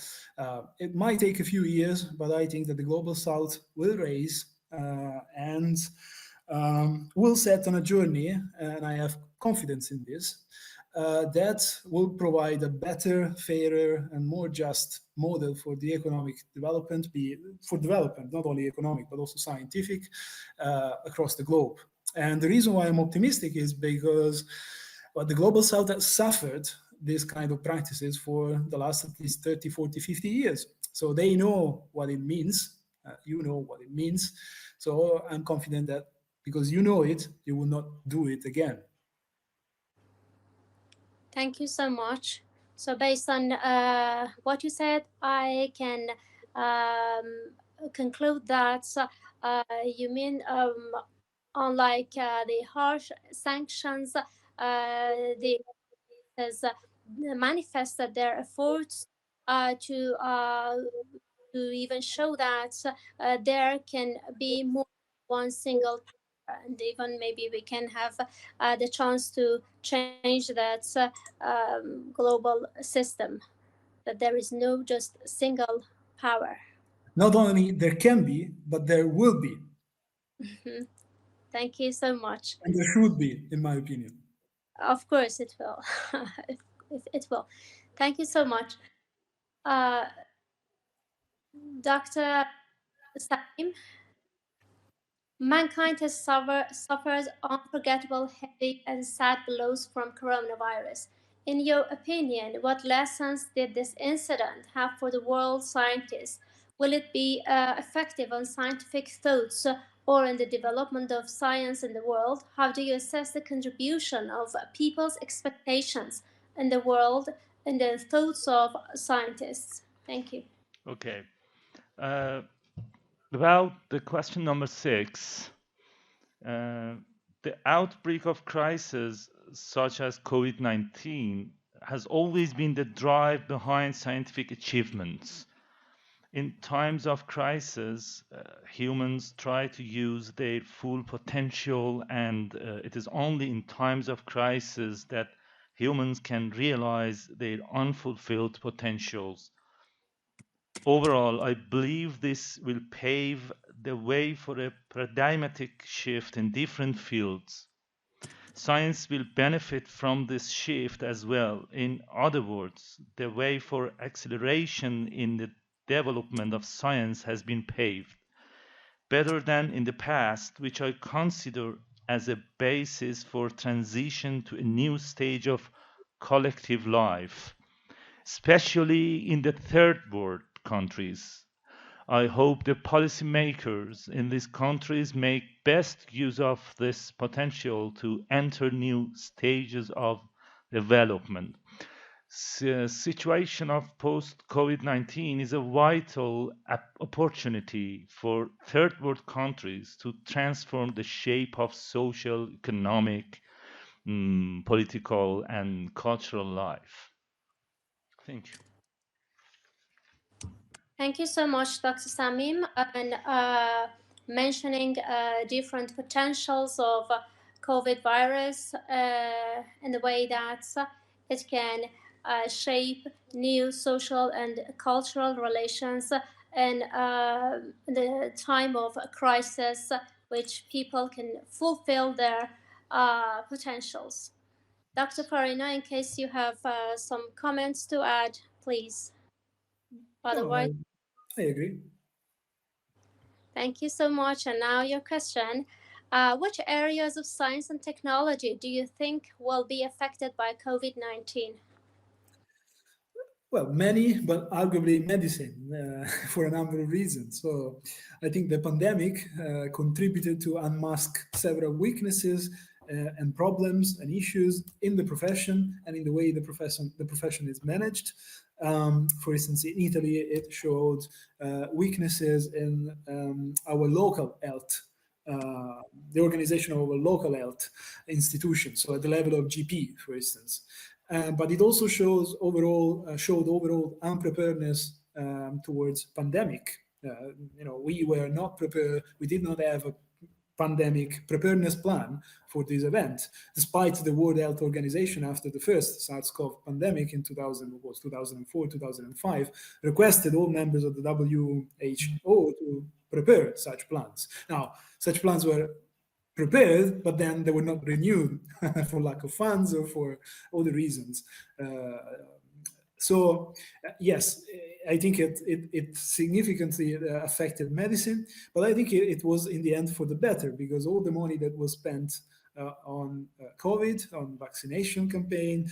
it might take a few years, but I think that the Global South will rise and will set on a journey, and I have confidence in this, that will provide a better, fairer, and more just model for the economic development, not only economic, but also scientific, across the globe. And the reason why I'm optimistic is because the Global South has suffered these kind of practices for the last at least 30, 40, 50 years. So they know what it means. You know what it means. So I'm confident that because you know it, you will not do it again. Thank you so much. So based on what you said, I can conclude that you mean unlike the harsh sanctions, they has manifested their efforts to to even show that there can be more than one single power, and even maybe we can have the chance to change that global system, that there is no just single power. Not only there can be, but there will be, Mhm. Thank you so much. and there should be, in my opinion. Of course, it will. It will. Thank you so much, uh, Dr. Samim. Mankind has suffered unforgettable, heavy, and sad blows from coronavirus. In your opinion, what lessons did this incident have for the world scientists? Will it be effective on scientific thoughts or in the development of science in the world? How do you assess the contribution of people's expectations in the world and the thoughts of scientists? Thank you. Okay. Uh, about the question number 6, uh, the outbreak of crises such as COVID-19 has always been the drive behind scientific achievements. In times of crisis, humans try to use their full potential, and it is only in times of crisis that humans can realize their unfulfilled potentials. Overall, I believe this will pave the way for a paradigmatic shift in different fields. Science will benefit from this shift as well. In other words, the way for acceleration in the development of science has been paved, better than in the past, which I consider as a basis for transition to a new stage of collective life, especially in the third world countries. I hope the policymakers in these countries make best use of this potential to enter new stages of development. Situation of post COVID-19 is a vital opportunity for third world countries to transform the shape of social, economic, political, and cultural life. Thank you. Thank you so much, Dr. Samim, and mentioning different potentials of COVID virus and the way that it can shape new social and cultural relations in the time of a crisis, which people can fulfill their potentials. Dr. Farina, in case you have some comments to add, please. No, Otherwise, I agree. thank you so much. And now your question. Which areas of science and technology do you think will be affected by COVID-19? Well, many, but arguably medicine for a number of reasons. So I think the pandemic contributed to unmask several weaknesses and problems and issues in the profession and in the way the profession is managed. For instance, in Italy, it showed weaknesses in our local health, the organization of our local health institutions. So at the level of GP, for instance. But it also showed overall unpreparedness towards pandemic. We were not prepared. We did not have a pandemic preparedness plan for this event, despite the World Health Organization, after the first SARS-CoV pandemic in 2004, 2005, requested all members of the WHO to prepare such plans. Now, such plans were prepared, but then they were not renewed for lack of funds or for other reasons. So yes, I think it significantly affected medicine, but I think it was in the end for the better, because all the money that was spent on COVID, on vaccination campaign,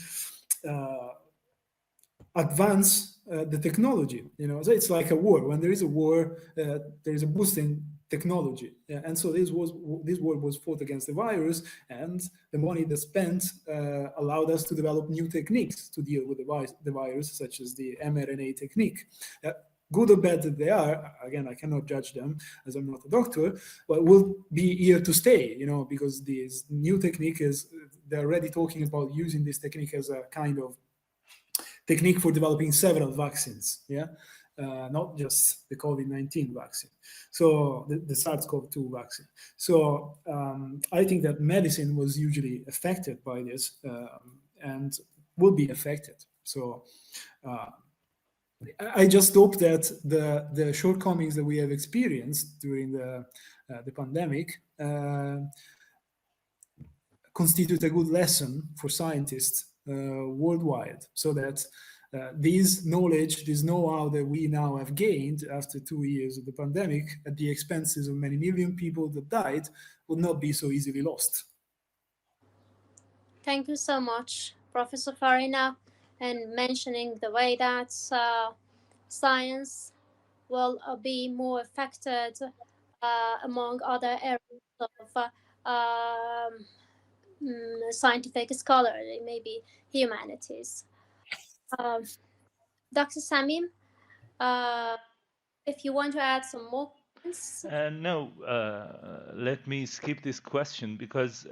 advance the technology. So it's like a war. When there is a war, there is a boost in technology. And so this war was fought against the virus, and the money that's spent allowed us to develop new techniques to deal with the virus, such as the mRNA technique. Good or bad that they are, again, I cannot judge them as I'm not a doctor, but will be here to stay, because this new technique they're already talking about using this technique as a kind of technique for developing several vaccines. Yeah. not just the COVID-19 vaccine. So the SARS-CoV-2 vaccine. So I think that medicine was hugely affected by this and will be affected. So I just hope that the shortcomings that we have experienced during the pandemic constitute a good lesson for scientists worldwide, so that this knowledge, this know-how that we now have gained after 2 years of the pandemic, at the expenses of many million people that died, would not be so easily lost. Thank you so much, Professor Farina, and mentioning the way that science will be more affected among other areas of scientific scholarship, maybe humanities. Um, Dr. Samim, uh, if you want to add some more comments. No, let me skip this question because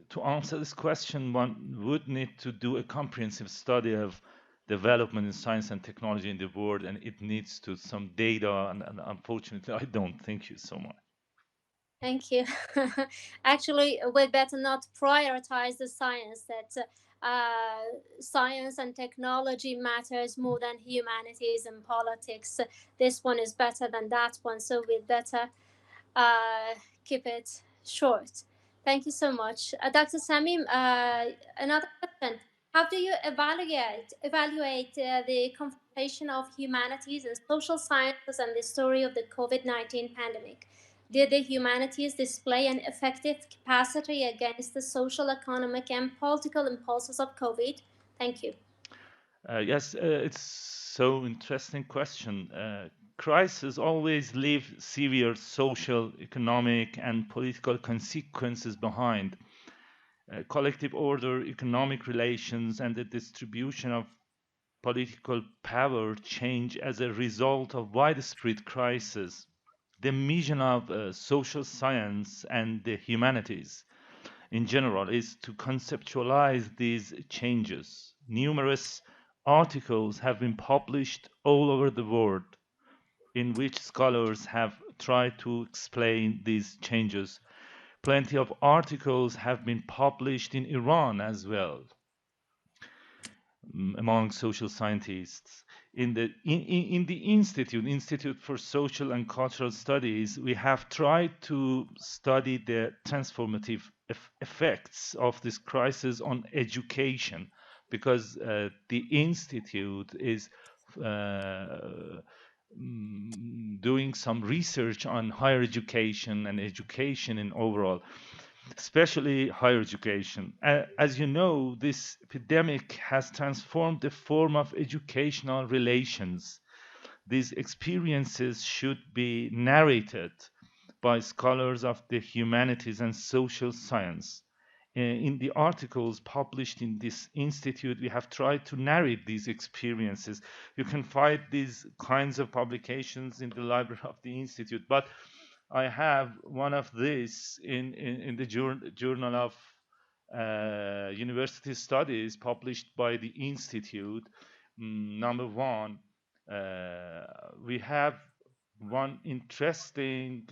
to answer this question, one would need to do a comprehensive study of development in science and technology in the world, and it needs to some data, and unfortunately, I don't. Thank you so much. Thank you. Actually, we'd better not prioritize the science, that science and technology matters more than humanities and politics. This one is better than that one, so we'd better keep it short. Thank you so much. Dr. Samim, another question. How do you evaluate the confrontation of humanities and social sciences and the story of the COVID-19 pandemic? Did the humanities display an effective capacity against the social, economic, and political impulses of COVID? Thank you. Yes, it's so interesting question. Crises always leave severe social, economic, and political consequences behind. Collective order, economic relations, and the distribution of political power change as a result of widespread crisis. The mission of social science and the humanities in general is to conceptualize these changes. Numerous articles have been published all over the world in which scholars have tried to explain these changes. Plenty of articles have been published in Iran as well among social scientists. In the Institute for Social and Cultural Studies, we have tried to study the transformative effects of this crisis on education, because the Institute is doing some research on higher education and education in overall, especially higher education. As you know, this epidemic has transformed the form of educational relations. These experiences should be narrated by scholars of the humanities and social science. In the articles published in this institute, we have tried to narrate these experiences. You can find these kinds of publications in the library of the institute, but I have one of these in the Journal of University Studies published by the Institute. Number one, we have one interesting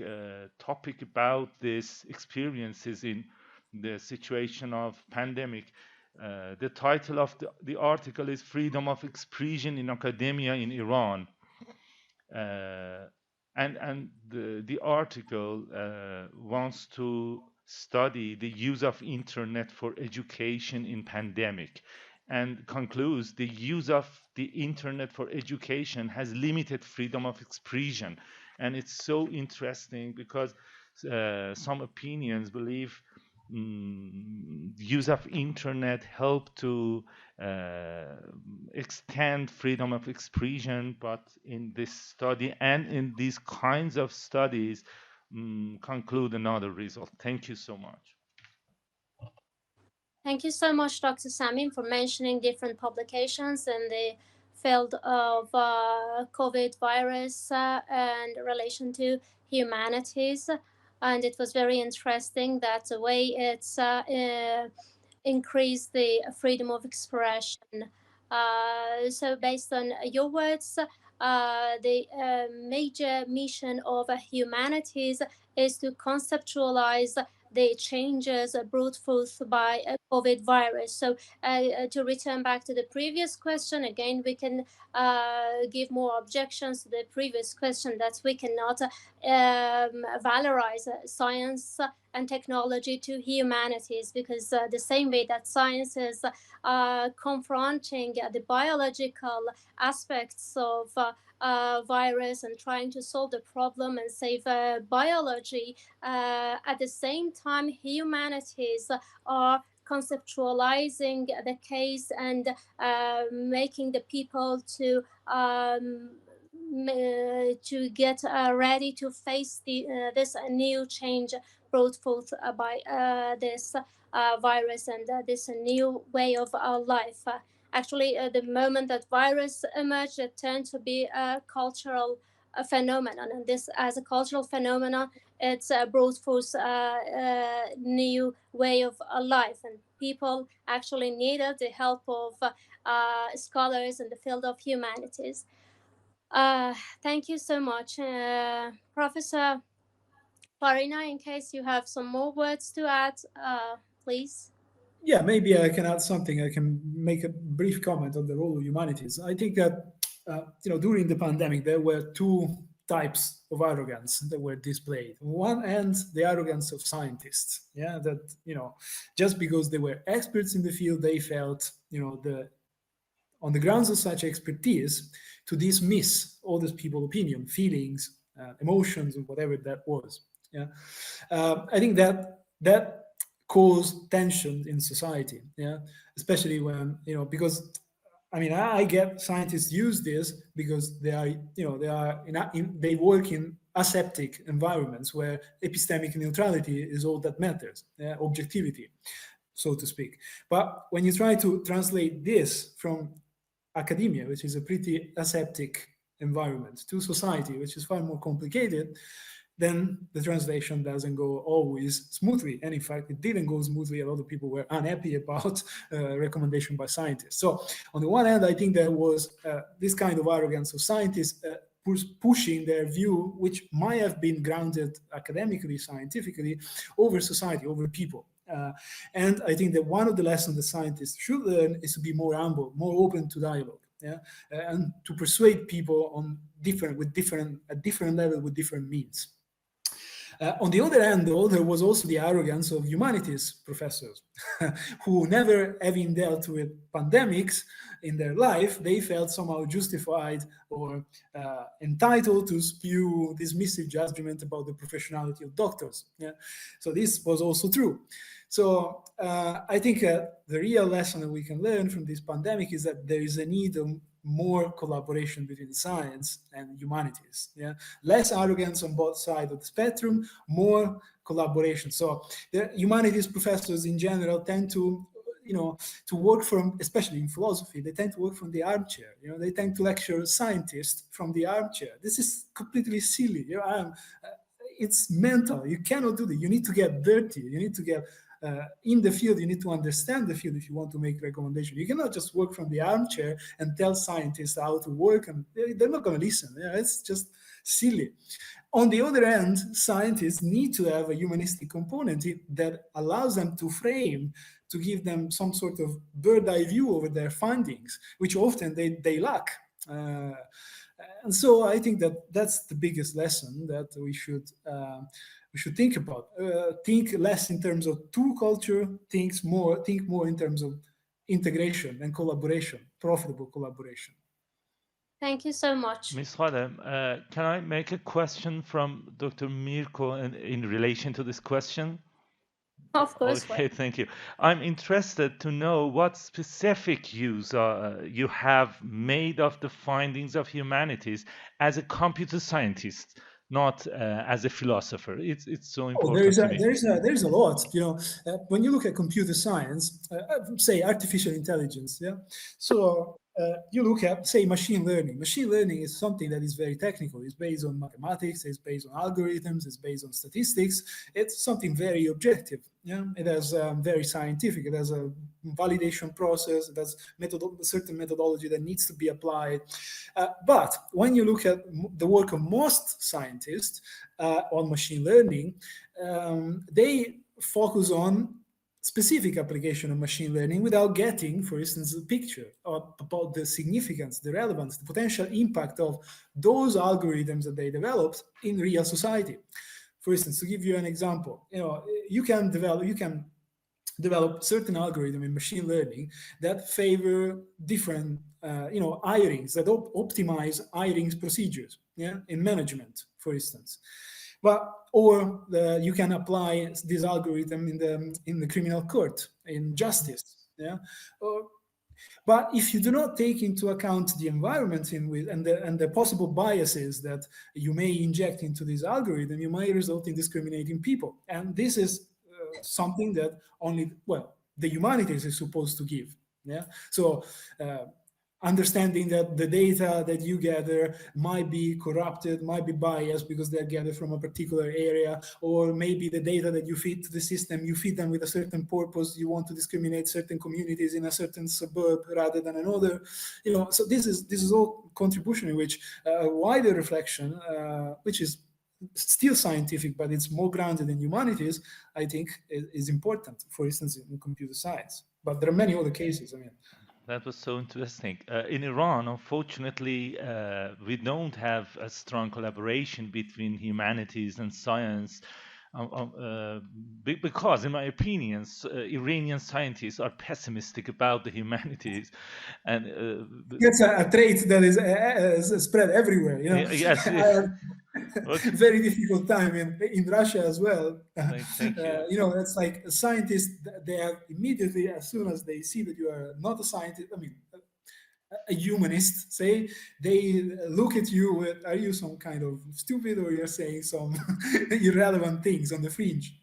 topic about these experiences in the situation of pandemic. The title of the article is Freedom of Expression in Academia in Iran. And the article wants to study the use of internet for education in pandemic, and concludes the use of the internet for education has limited freedom of expression. And it's so interesting because some opinions believe use of internet help to extend freedom of expression, but in this study and in these kinds of studies conclude another result. Thank you so much. Thank you so much, Dr. Samim, for mentioning different publications in the field of COVID virus and relation to humanities. And it was very interesting that the way it's increased the freedom of expression So based on your words, the major mission of humanities is to conceptualize the changes brought forth by a COVID virus. So, to return back to the previous question, again, we can give more objections to the previous question that we cannot valorize science and technology to humanities, because the same way that science is confronting the biological aspects of virus and trying to solve the problem and save biology. At the same time, humanities are conceptualizing the case and making the people to get ready to face this new change brought forth by this virus and this new way of life. Actually, the moment that virus emerged, it turned to be a cultural phenomenon, and this, as a cultural phenomenon, it's brought forth a new way of life, and people actually needed the help of scholars in the field of humanities. Thank you so much, Professor Farina. In case you have some more words to add, please. Yeah, maybe I can add something. I can make a brief comment on the role of humanities. I think that during the pandemic there were two types of arrogance that were displayed. On one hand, the arrogance of scientists, yeah, that just because they were experts in the field, they felt the on the grounds of such expertise to dismiss all these people's opinion, feelings, emotions, and whatever that was. Yeah, I think that caused tension in society. Yeah, especially when because I get scientists use this because they are they work in aseptic environments where epistemic neutrality is all that matters, yeah? Objectivity, so to speak. But when you try to translate this from academia, which is a pretty aseptic environment, to society, which is far more complicated, then the translation doesn't go always smoothly. And in fact, it didn't go smoothly. A lot of people were unhappy about recommendation by scientists. So on the one hand, I think there was this kind of arrogance of scientists pushing their view, which might have been grounded academically, scientifically, over society, over people. And I think that one of the lessons that scientists should learn is to be more humble, more open to dialogue, yeah, and to persuade people on at different level with different means. On the other hand, though, there was also the arrogance of humanities professors who, never having dealt with pandemics in their life, they felt somehow justified or entitled to spew dismissive judgment about the professionality of doctors. Yeah? So this was also true. So I think the real lesson that we can learn from this pandemic is that there is a need of more collaboration between science and humanities. Yeah, less arrogance on both sides of the spectrum, more collaboration. So the humanities professors in general tend to to work from, especially in philosophy, they tend to work from the armchair. They tend to lecture scientists from the armchair. This is completely silly. It's mental. You cannot do that. You need to get dirty. You need to get in the field. You need to understand the field if you want to make recommendations. You cannot just work from the armchair and tell scientists how to work, and they're not going to listen. It's just silly. On the other hand, scientists need to have a humanistic component that allows them to frame, to give them some sort of bird eye view over their findings, which often they lack. And so I think that that's the biggest lesson that we should think about. Think less in terms of two culture, think more in terms of integration and collaboration, profitable collaboration. Thank you so much. Ms. Khadem, can I make a question from Dr. Mirko in relation to this question? Of course. Okay, thank you. I'm interested to know what specific use you have made of the findings of humanities as a computer scientist, not as a philosopher. It's so important to me. There's a lot. When you look at computer science, say artificial intelligence, yeah. So you look at, say, machine learning. Machine learning is something that is very technical. It's based on mathematics, it's based on algorithms, it's based on statistics. It's something very objective. Yeah, it has very scientific. It has a validation process. It has a certain methodology that needs to be applied. But when you look at the work of most scientists on machine learning, they focus on specific application of machine learning without getting, for instance, a picture about the significance, the relevance, the potential impact of those algorithms that they developed in real society. For instance, to give you an example, you can develop certain algorithm in machine learning that favor different hirings, that optimize hirings procedures, in management, for instance. Or you can apply this algorithm in the criminal court, in justice. But if you do not take into account the environment in which and the possible biases that you may inject into this algorithm, you might result in discriminating people. And this is something that only the humanities is supposed to give. So understanding that the data that you gather might be corrupted, might be biased because they're gathered from a particular area, or maybe the data that you feed to the system, you feed them with a certain purpose. You want to discriminate certain communities in a certain suburb rather than another. So this is all contribution in which a wider reflection, which is still scientific, but it's more grounded in humanities, I think is important, for instance, in computer science. But there are many other cases, That was so interesting. In Iran, unfortunately, we don't have a strong collaboration between humanities and science because, in my opinion, Iranian scientists are pessimistic about the humanities. And it's a trait that is spread everywhere. Yes. Very difficult time in Russia as well. Thank you. It's like scientists, they have immediately, as soon as they see that you are not a scientist, a humanist, say, they look at you with, are you some kind of stupid, or you're saying some irrelevant things on the fringe?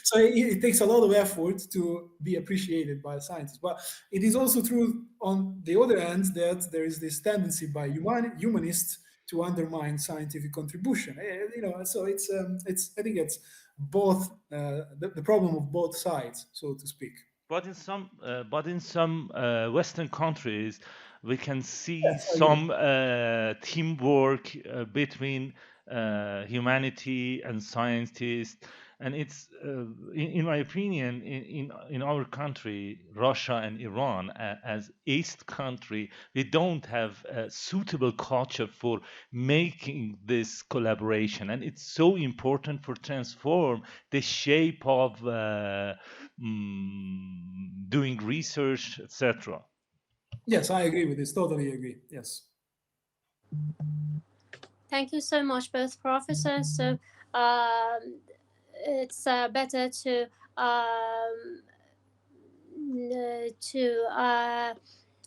So it takes a lot of effort to be appreciated by scientists. But it is also true on the other end that there is this tendency by humanists to undermine scientific contribution. So it's I think it's both the problem of both sides, so to speak. But in some Western countries, we can see some teamwork between humanity and scientists, and it's, in my opinion, in our country, Russia and Iran, as East country, we don't have a suitable culture for making this collaboration, and it's so important for transform the shape of doing research, etc. Yes, I agree with this. Totally agree. Yes. Thank you so much, both professors. So it's better to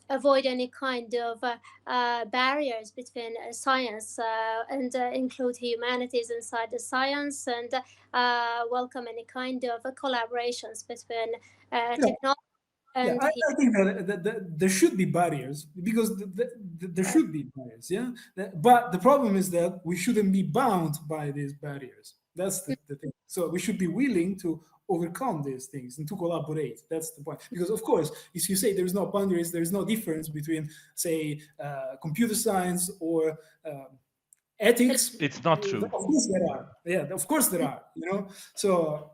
avoid any kind of barriers between science and include humanities inside the science, and welcome any kind of collaborations between technology. I think that there should be barriers, because there should be barriers, but the problem is that we shouldn't be bound by these barriers. That's the thing. So we should be willing to overcome these things and to collaborate. That's the point. Because of course, if you say there's no boundaries, there's no difference between, say, computer science or ethics. It's not true. Of course there are. Yeah, of course there are. So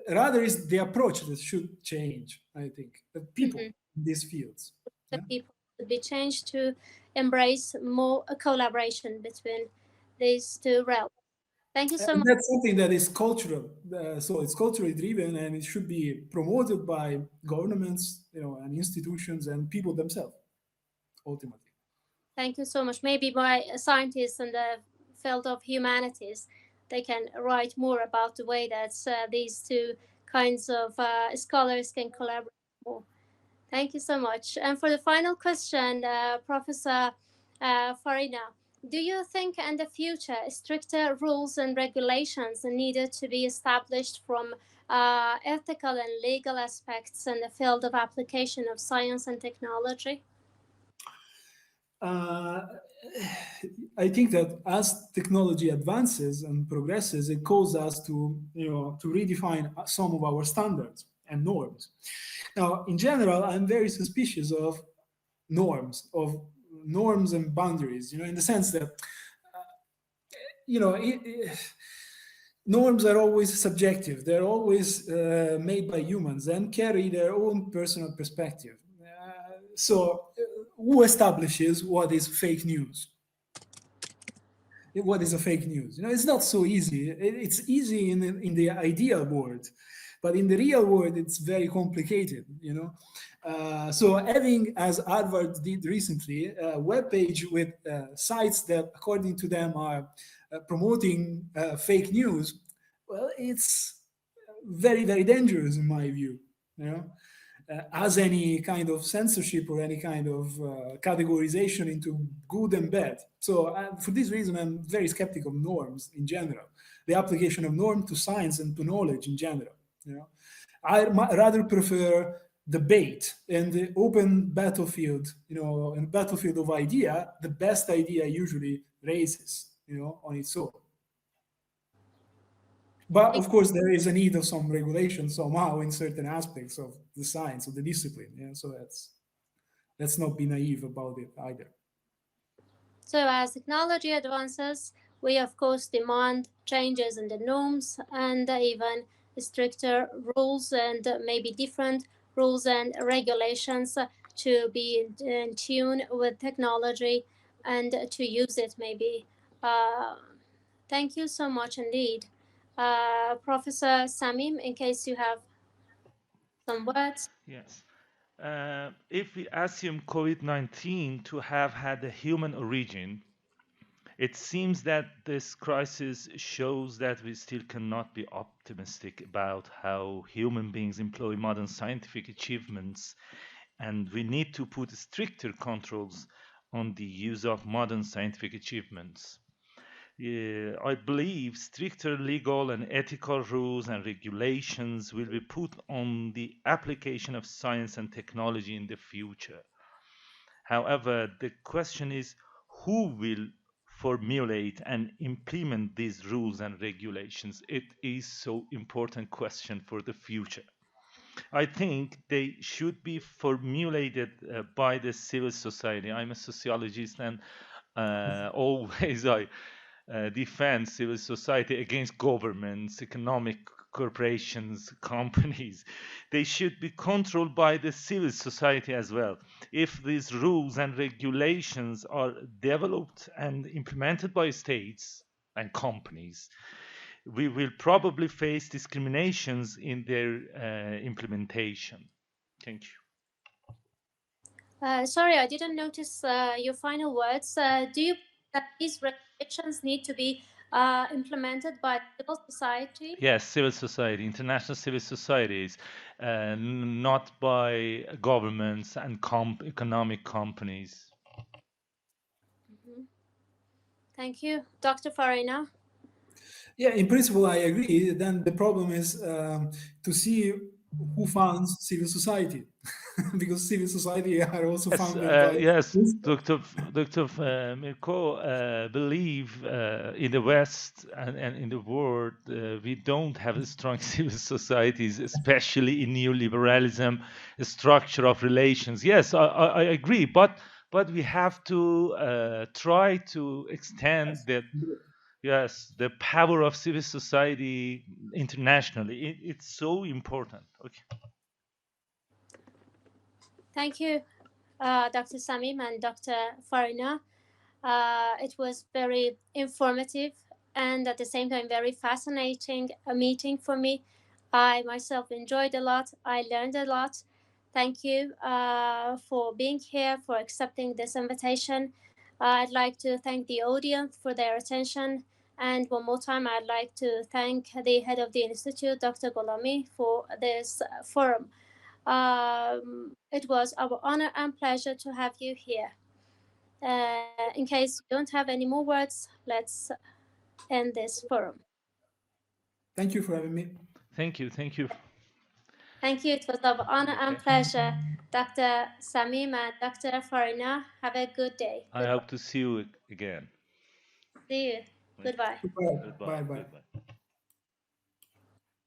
rather is the approach that should change. I think the people in these fields. The people should be changed to embrace more collaboration between these two realms. Thank you so much. That's something that is cultural. So it's culturally driven, and it should be promoted by governments, and institutions and people themselves, ultimately. Thank you so much. Maybe by scientists in the field of humanities, they can write more about the way that these two kinds of scholars can collaborate more. Thank you so much. And for the final question, Professor Farina, do you think in the future stricter rules and regulations are needed to be established from ethical and legal aspects in the field of application of science and technology? uh, I think that as technology advances and progresses, it calls us to, to redefine some of our standards and norms. Now, in general, I'm very suspicious of norms and boundaries. In the sense that norms are always subjective. They're always made by humans and carry their own personal perspective. Who establishes what is fake news? What is a fake news? It's not so easy. It's easy in the ideal world, but in the real world, it's very complicated. So having, as Harvard did recently, a web page with sites that, according to them, are promoting fake news, well, it's very, very dangerous in my view. As any kind of censorship or any kind of categorization into good and bad. So for this reason, I'm very skeptical of norms in general, the application of norm to science and to knowledge in general. I rather prefer debate and the open battlefield, in battlefield of idea, the best idea usually raises, on its own. But of course, there is a need of some regulation somehow in certain aspects of the science, of the discipline. So let's not be naive about it either. So as technology advances, we of course demand changes in the norms and even stricter rules and maybe different rules and regulations to be in tune with technology and to use it maybe. Uh, Thank you so much indeed. Professor Samim, in case you have some words. Yes. If we assume COVID-19 to have had a human origin, it seems that this crisis shows that we still cannot be optimistic about how human beings employ modern scientific achievements, and we need to put stricter controls on the use of modern scientific achievements. I believe stricter legal and ethical rules and regulations will be put on the application of science and technology in the future. However, the question is who will formulate and implement these rules and regulations? It is so important question for the future. I think they should be formulated by the civil society. I'm a sociologist, and always I defend civil society against governments, economic corporations, companies. They should be controlled by the civil society as well. If these rules and regulations are developed and implemented by states and companies, we will probably face discriminations in their implementation. Thank you. Sorry, I didn't notice your final words. Do you believe that these regulations need to be implemented by civil society? Yes, civil society, international civil societies, not by governments and economic companies. Mhm. Thank you. Dr. Farina? Yeah, in principle, I agree. Then the problem is to see who funds civil society, because civil society are also Yes, founded by. yes, Dr. Mirko, believe in the West and in the world, we don't have strong civil societies, especially in neoliberalism, structure of relations. Yes, I agree, but we have to try to extend that. Yes, the power of civil society internationally. It's so important. Okay. Thank you, Dr. Samim and Dr. Farina. It was very informative and at the same time very fascinating a meeting for me. I myself enjoyed a lot. I learned a lot. Thank you for being here, for accepting this invitation. I'd like to thank the audience for their attention. And one more time, I'd like to thank the head of the Institute, Dr. Golami, for this forum. It was our honor and pleasure to have you here. In case you don't have any more words, let's end this forum. Thank you for having me. Thank you. Thank you. Thank you. It was our honor and pleasure. Dr. Samim and Dr. Farina. Have a good day. I Goodbye. hope to see you again. See you. Thank you. Goodbye. Goodbye. Goodbye. Bye bye. Goodbye.